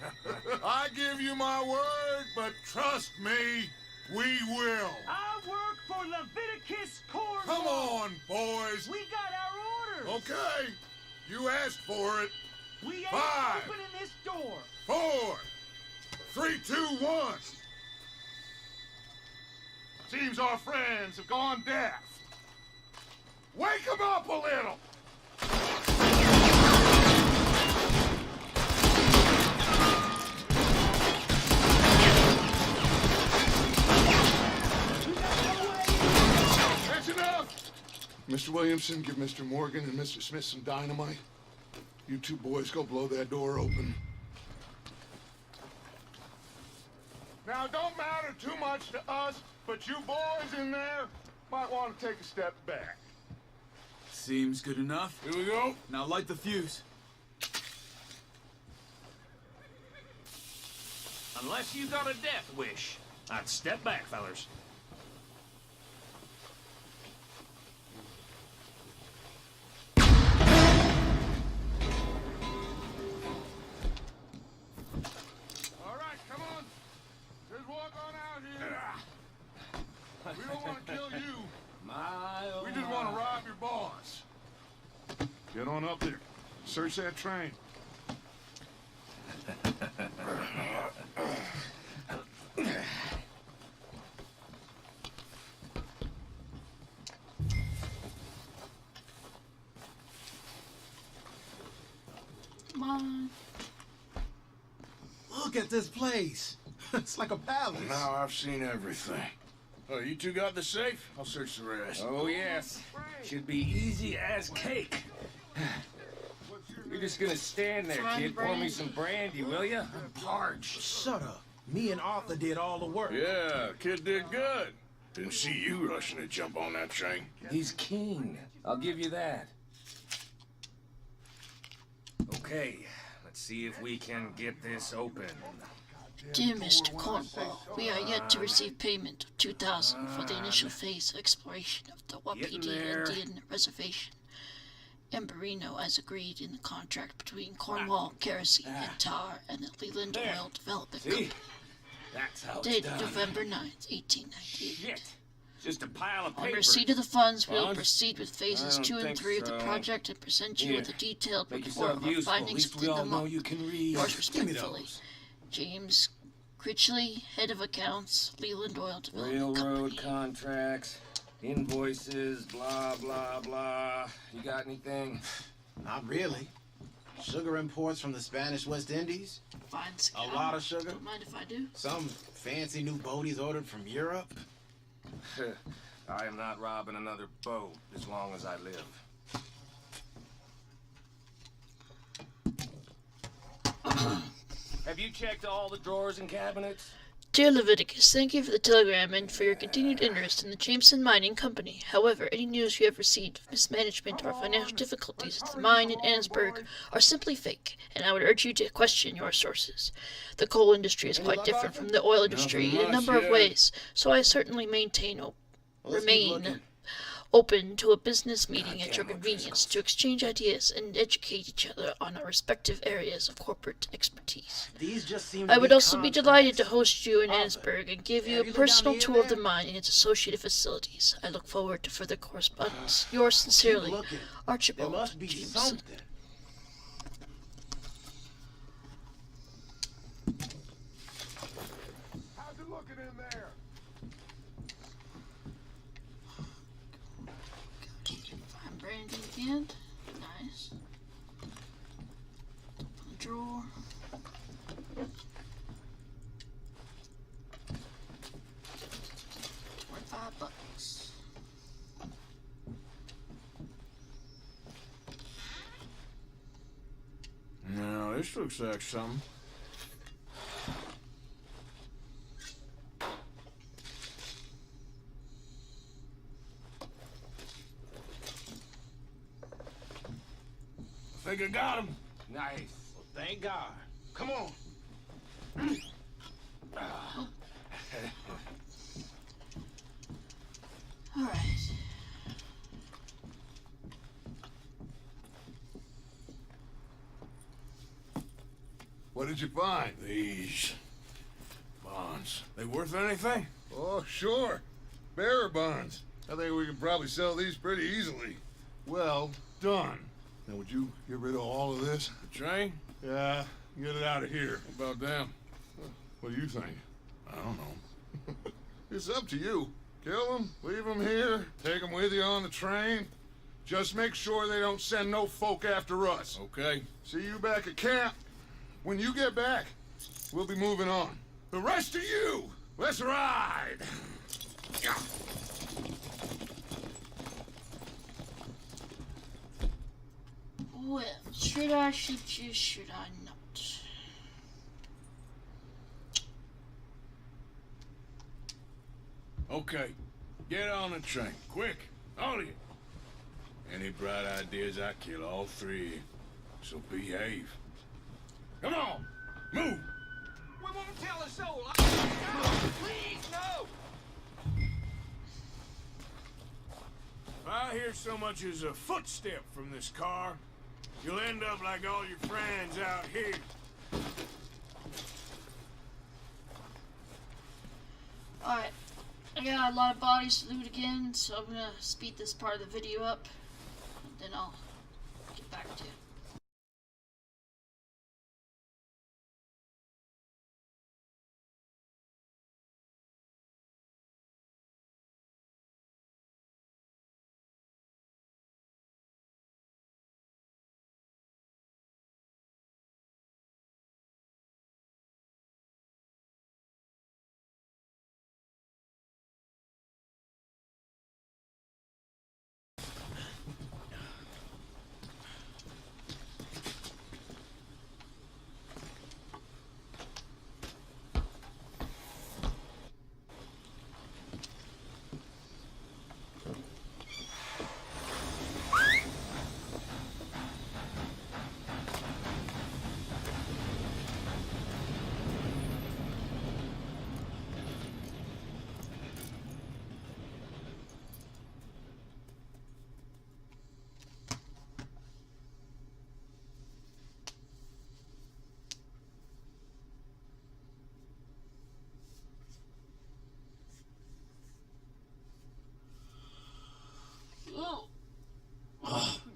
I give you my word, but trust me, we will. I work for Leviticus Corps. Come on, boys. We got our orders. Okay. You asked for it. We ain't 5, opening this door. 4, 3, 2, 1. Seems our friends have gone deaf. Wake him up a little! That's enough! Mr. Williamson, give Mr. Morgan and Mr. Smith some dynamite. You two boys go blow that door open. Now, it don't matter too much to us, but you boys in there might want to take a step back. Seems good enough. Here we go. Now light the fuse. Unless you got a death wish, I'd step back, fellers. All right, come on. Just walk on out here. We don't want to kill you. We just want to rob your boss. Get on up there. Search that train. Come on. Look at this place. It's like a palace. Now I've seen everything. Oh, you two got the safe? I'll search the rest. Oh, yes. Should be easy as cake. You're just gonna stand there, kid. Pour me some brandy, will ya? I'm parched. Shut up. Me and Arthur did all the work. Yeah, kid did good. Didn't see you rushing to jump on that train. He's keen. I'll give you that. Okay, let's see if we can get this open. Dear Mr. Cornwall, we are yet to receive payment of $2,000 for the initial phase of exploration of the Wapiti Indian Reservation. Amberino, as agreed in the contract between Cornwall Kerosene and Tar and the Leland Oil Development Company. That's how it's Dated done. November 9th, 1898. Shit. Just a pile of On paper. receipt of the funds, we will Funds? proceed with phases I don't 2 and think 3 of the so. project and present you with a detailed Make report yourself of our useful. At findings least we within all the know month. you can read. Yours Give me respectfully, those. James Critchley, Head of Accounts, Leland Oil Development Railroad contracts, invoices, blah, blah, blah. You got anything? Not really. Sugar imports from the Spanish West Indies. Fine, A lot of sugar. Don't mind if I do. Some fancy new boat he's ordered from Europe. I am not robbing another boat as long as I live. Have you checked all the drawers and cabinets? Dear Leviticus, thank you for the telegram and for your continued interest in the Jameson Mining Company. However, any news you have received of mismanagement or financial difficulties at the mine in Annesburg are simply fake, and I would urge you to question your sources. The coal industry is quite different from the oil industry in a number of ways, so I certainly remain open to a business meeting at your convenience to exchange ideas and educate each other on our respective areas of corporate expertise. These just seem I would also be delighted to host you in Annesburg and give you a personal tour of the mine and its associated facilities. I look forward to further correspondence. Yours sincerely, Archibald Jameson. How's it looking in there? Find brandy again. Nice. Open the drawer. $25. Now, this looks like something. I think I got him. Nice. Well, thank God. Come on. All right. What did you find? These bonds. They worth anything? Oh, sure. Bearer bonds. I think we can probably sell these pretty easily. Well done. Now, would you get rid of all of this? The train? Yeah, get it out of here. What about them? What do you think? I don't know. It's up to you. Kill them, leave them here, take them with you on the train. Just make sure they don't send no folk after us. Okay. See you back at camp. When you get back, we'll be moving on. The rest of you, let's ride! Yeah. Well, should I shoot you, should I not? Okay. Get on the train. Quick. All of you. Any bright ideas, I kill all three. So behave. Come on! Move! We won't tell a soul. No, please, no! If I hear so much as a footstep from this car, you'll end up like all your friends out here. Alright, I got a lot of bodies to loot again, so I'm gonna speed this part of the video up, and then I'll get back to you.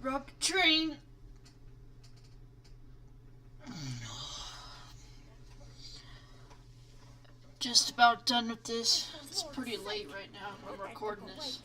Rock train. Just about done with this. It's pretty late right now when I'm recording this.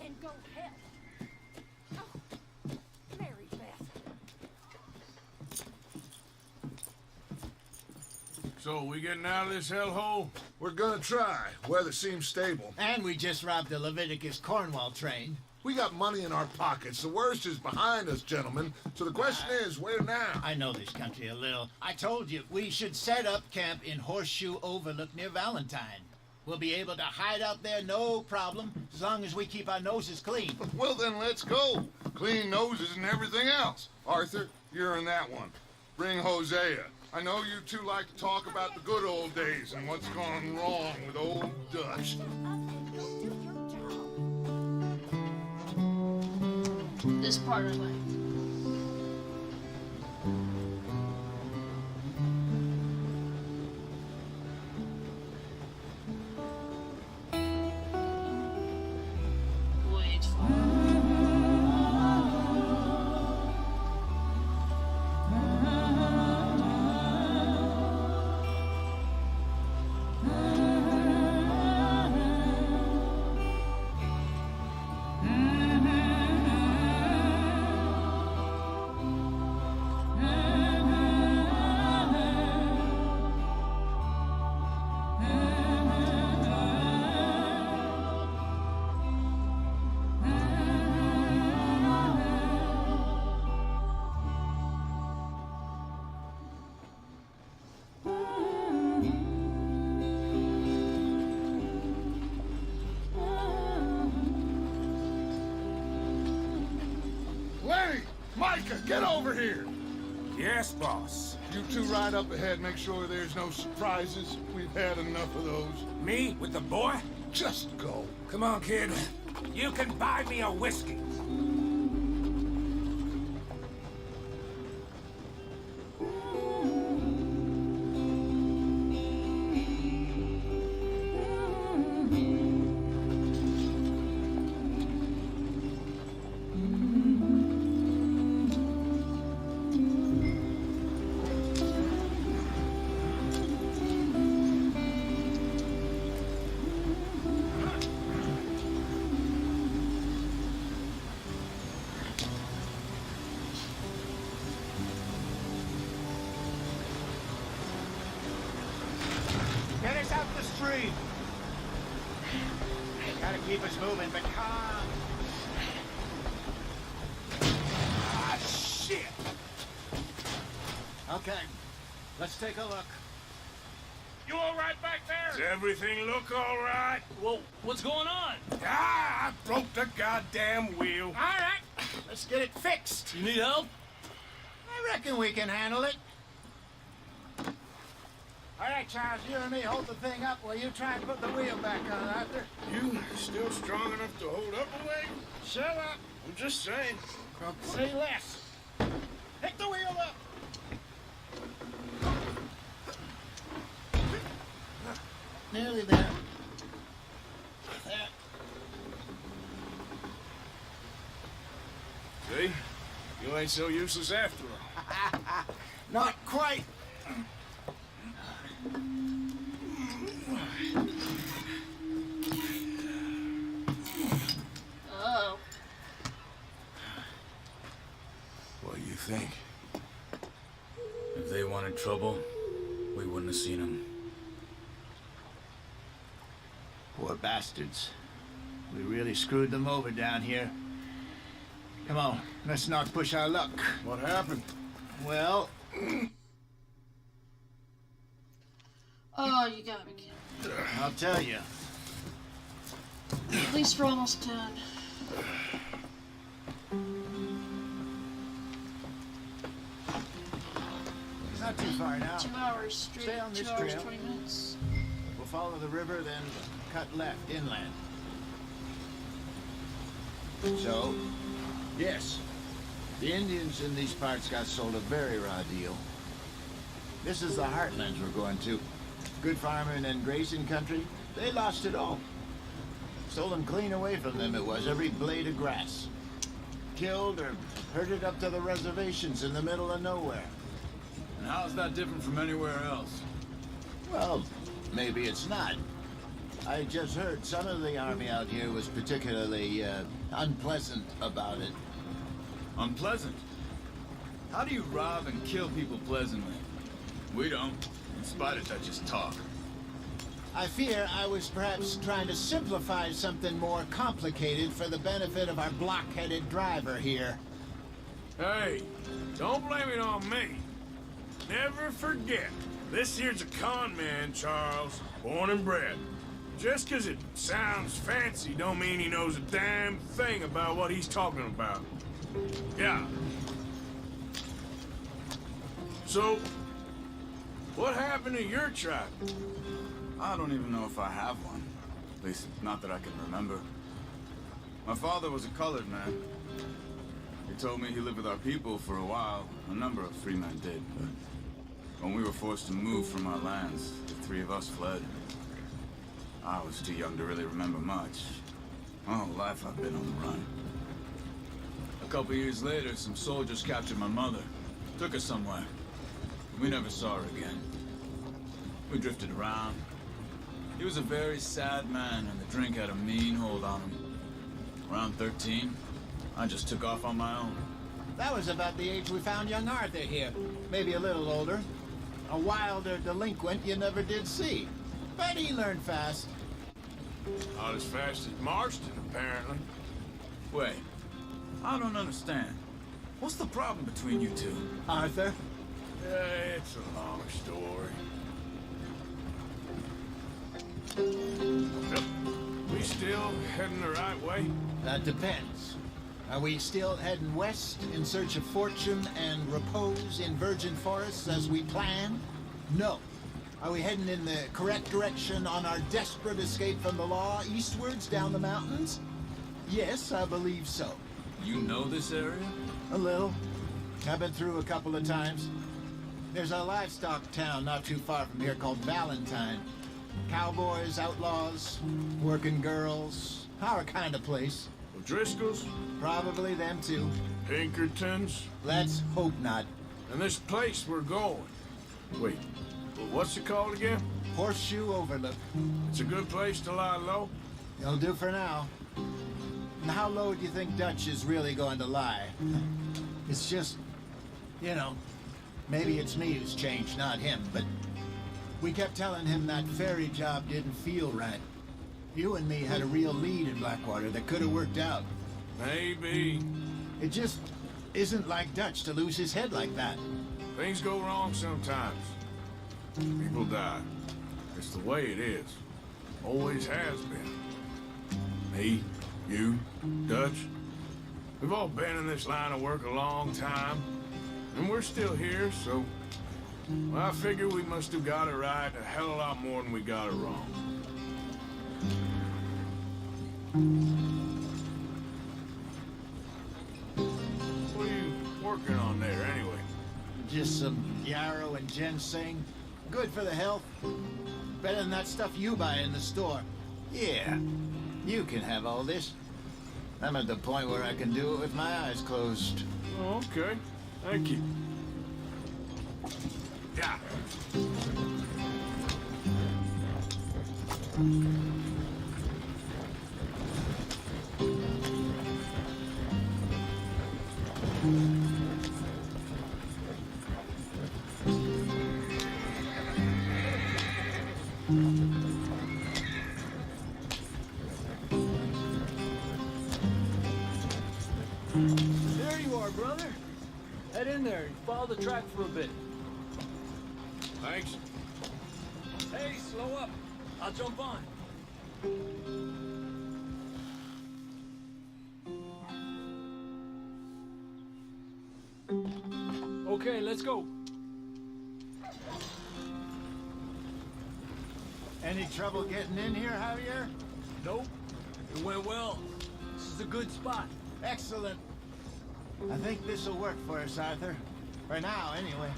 So, we getting out of this hellhole? We're gonna try. Weather seems stable. And we just robbed the Leviticus Cornwall train. We got money in our pockets. The worst is behind us, gentlemen. So the question is, where now? I know this country a little. I told you, we should set up camp in Horseshoe Overlook near Valentine. We'll be able to hide out there, no problem, as long as we keep our noses clean. Well, then let's go. Clean noses and everything else. Arthur, you're in that one. Bring Hosea. I know you two like to talk about the good old days and what's gone wrong with old Dutch. This part of the way. Wait for Micah, get over here! Yes, boss. You two ride up ahead, make sure there's no surprises. We've had enough of those. Me with the boy? Just go. Come on, kid. You can buy me a whiskey. keep us moving, but calm. Ah, shit! Okay, let's take a look. You all right back there? Does everything look all right? Well, what's going on? Ah, I broke the goddamn wheel. All right, let's get it fixed. You need help? I reckon we can handle it. All right, Charles, you and me hold the thing up while you try and put the wheel back on, Arthur. You still strong enough to hold up a leg? Shut up. I'm just saying. Say less. Pick the wheel up. Nearly there. There. See? You ain't so useless after all. Not quite. Oh. What do you think? If they wanted trouble, we wouldn't have seen them. Poor bastards. We really screwed them over down here. Come on, let's not push our luck. What happened? Well, Oh, you gotta be kidding. I'll tell you. At least we're almost done. It's not too far now. 2 hours straight. Stay on this 2 hours, trail. 20 minutes. We'll follow the river, then cut left inland. So, yes, the Indians in these parts got sold a very raw deal. This is the heartlands we're going to. Good farming and grazing country, they lost it all. Stolen clean away from them it was, every blade of grass. Killed or herded up to the reservations in the middle of nowhere. And how is that different from anywhere else? Well, maybe it's not. I just heard some of the army out here was particularly unpleasant about it. Unpleasant? How do you rob and kill people pleasantly? We don't, in spite of Dutch's talk. I fear I was perhaps trying to simplify something more complicated for the benefit of our block-headed driver here. Hey, don't blame it on me. Never forget, this here's a con man, Charles, born and bred. Just 'cause it sounds fancy don't mean he knows a damn thing about what he's talking about. Yeah. So, what happened to your tribe? I don't even know if I have one. At least, not that I can remember. My father was a colored man. He told me he lived with our people for a while. A number of free men did, but when we were forced to move from our lands, the three of us fled. I was too young to really remember much. My whole life I've been on the run. A couple years later, some soldiers captured my mother. Took her somewhere. We never saw her again. We drifted around. He was a very sad man, and the drink had a mean hold on him. Around 13, I just took off on my own. That was about the age we found young Arthur here. Maybe a little older. A wilder delinquent you never did see. But he learned fast. Not as fast as Marston, apparently. Wait, I don't understand. What's the problem between you two? Arthur? It's a long story. Yep. We still heading the right way? That depends. Are we still heading west in search of fortune and repose in virgin forests as we planned? No. Are we heading in the correct direction on our desperate escape from the law eastwards down the mountains? Yes, I believe so. You know this area? A little. I've been through a couple of times. There's a livestock town not too far from here called Valentine. Cowboys, outlaws, working girls, our kind of place. O'Driscoll's? Probably them too. Pinkertons? Let's hope not. And this place we're going. Wait, what's it called again? Horseshoe Overlook. It's a good place to lie low? It'll do for now. And how low do you think Dutch is really going to lie? It's just, you know, maybe it's me who's changed, not him, but we kept telling him that ferry job didn't feel right. You and me had a real lead in Blackwater that could have worked out. Maybe. It just isn't like Dutch to lose his head like that. Things go wrong sometimes. People die. It's the way it is. Always has been. Me, you, Dutch. We've all been in this line of work a long time. And we're still here, so... well, I figure we must have got it right a hell of a lot more than we got it wrong. What are you working on there, anyway? Just some yarrow and ginseng. Good for the health. Better than that stuff you buy in the store. Yeah, you can have all this. I'm at the point where I can do it with my eyes closed. Oh, okay. Thank you. Yeah. There you are, brother. Head in there and follow the track for a bit. Thanks. Hey, slow up. I'll jump on. Okay, let's go. Any trouble getting in here, Javier? Nope. It went well. This is a good spot. Excellent. I think this'll work for us, Arthur. For now, anyway.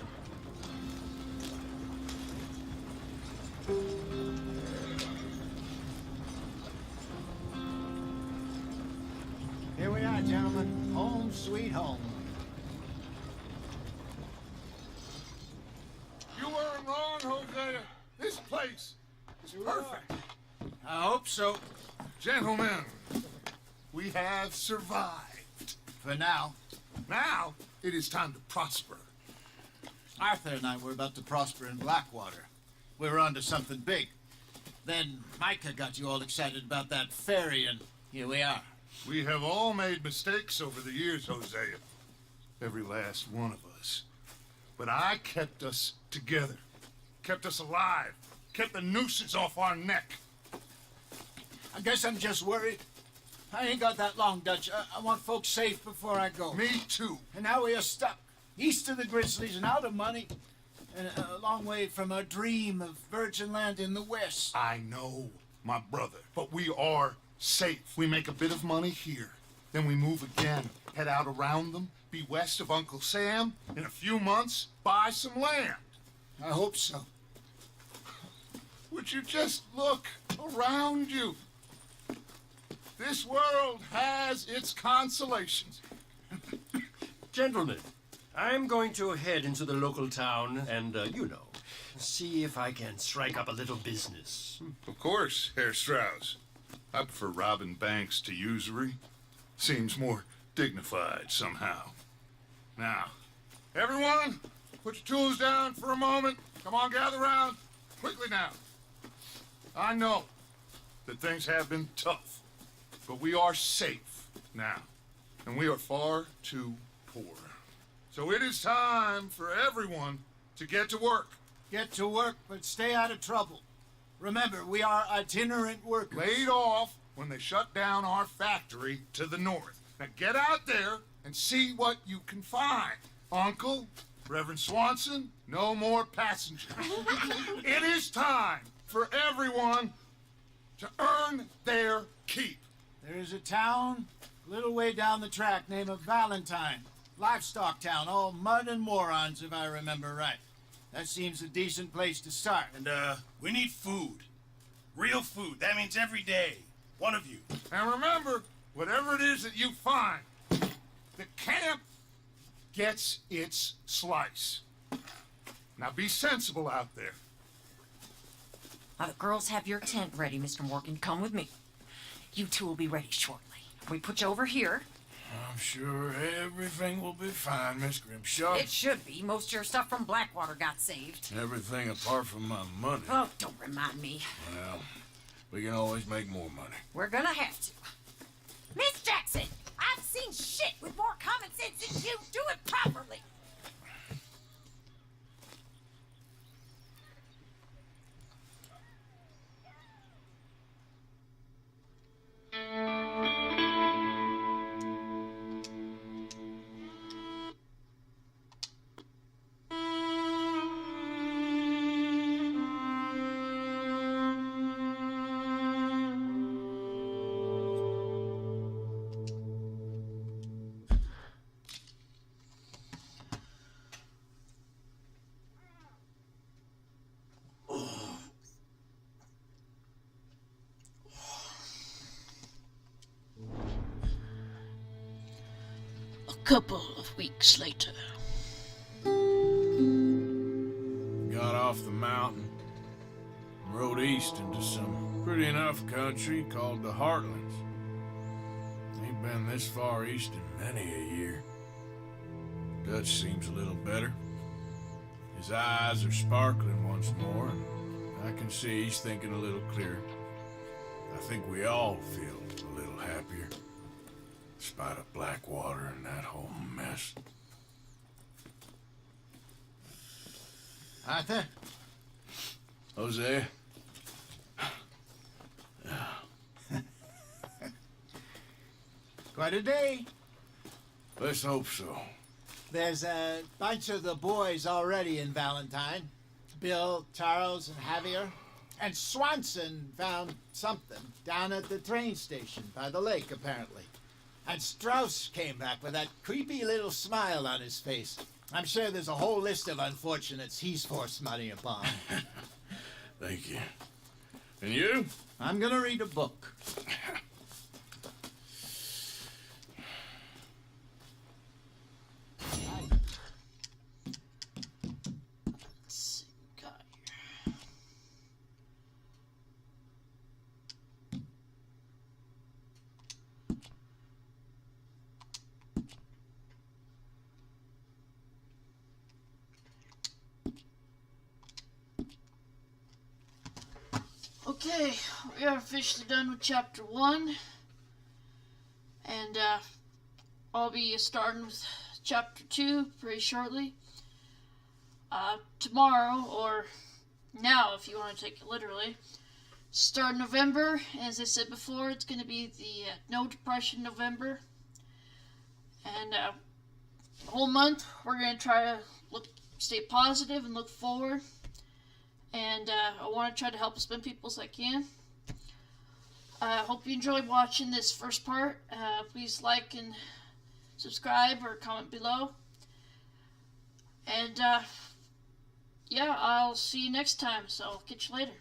Here we are, gentlemen. Home sweet home. You weren't wrong, Hosea. This place is perfect. I hope so. Gentlemen, we have survived. For now. Now, it is time to prosper. Arthur and I were about to prosper in Blackwater. We were onto something big. Then Micah got you all excited about that ferry, and here we are. We have all made mistakes over the years, Hosea. Every last one of us. But I kept us together. Kept us alive. Kept the nooses off our neck. I guess I'm just worried. I ain't got that long, Dutch. I want folks safe before I go. Me too. And now we are stuck. East of the Grizzlies and out of money. And a long way from a dream of virgin land in the west. I know, my brother. But we are safe. We make a bit of money here. Then we move again. Head out around them. Be west of Uncle Sam. In a few months, buy some land. I hope so. Would you just look around you? This world has its consolations. Gentlemen, I'm going to head into the local town and, see if I can strike up a little business. Of course, Herr Strauss. I prefer robbing banks to usury. Seems more dignified somehow. Now, everyone, put your tools down for a moment. Come on, gather round. Quickly now. I know that things have been tough, but we are safe now, and we are far too poor. So it is time for everyone to get to work. Get to work, but stay out of trouble. Remember, we are itinerant workers. Laid off when they shut down our factory to the north. Now get out there and see what you can find. Uncle, Reverend Swanson, no more passengers. It is time for everyone to earn their keep. There is a town a little way down the track named Valentine. Livestock town, all mud and morons, if I remember right. That seems a decent place to start. And, we need food. Real food. That means every day. One of you. And remember, whatever it is that you find, the camp gets its slice. Now be sensible out there. The girls have your tent ready, Mr. Morgan. Come with me. You two will be ready shortly. We put you over here. I'm sure everything will be fine, Miss Grimshaw. It should be. Most of your stuff from Blackwater got saved. Everything apart from my money. Oh, don't remind me. Well, We can always make more money. We're gonna have to. Miss Jackson, I've seen shit with more common sense than you. Do it properly. A couple of weeks later. Got off the mountain and rode east into some pretty enough country called the Heartlands. Ain't been this far east in many a year. Dutch seems a little better. His eyes are sparkling once more, and I can see he's thinking a little clearer. I think we all feel a little happier, despite of Blackwater and that whole mess. Arthur? Jose? Quite a day. Let's hope so. There's a bunch of the boys already in Valentine. Bill, Charles, and Javier. And Swanson found something down at the train station by the lake, apparently. And Strauss came back with that creepy little smile on his face. I'm sure there's a whole list of unfortunates he's forced money upon. Thank you. And you? I'm gonna read a book. Okay, we are officially done with chapter 1. And I'll be starting with chapter 2 pretty shortly. Tomorrow, or now if you want to take it literally, start November. As I said before, it's going to be the No Depression November. And the whole month we're going to try to stay positive and look forward. And I want to try to help as many people as I can. I hope you enjoyed watching this first part. Please like and subscribe or comment below. And yeah, I'll see you next time. So, catch you later.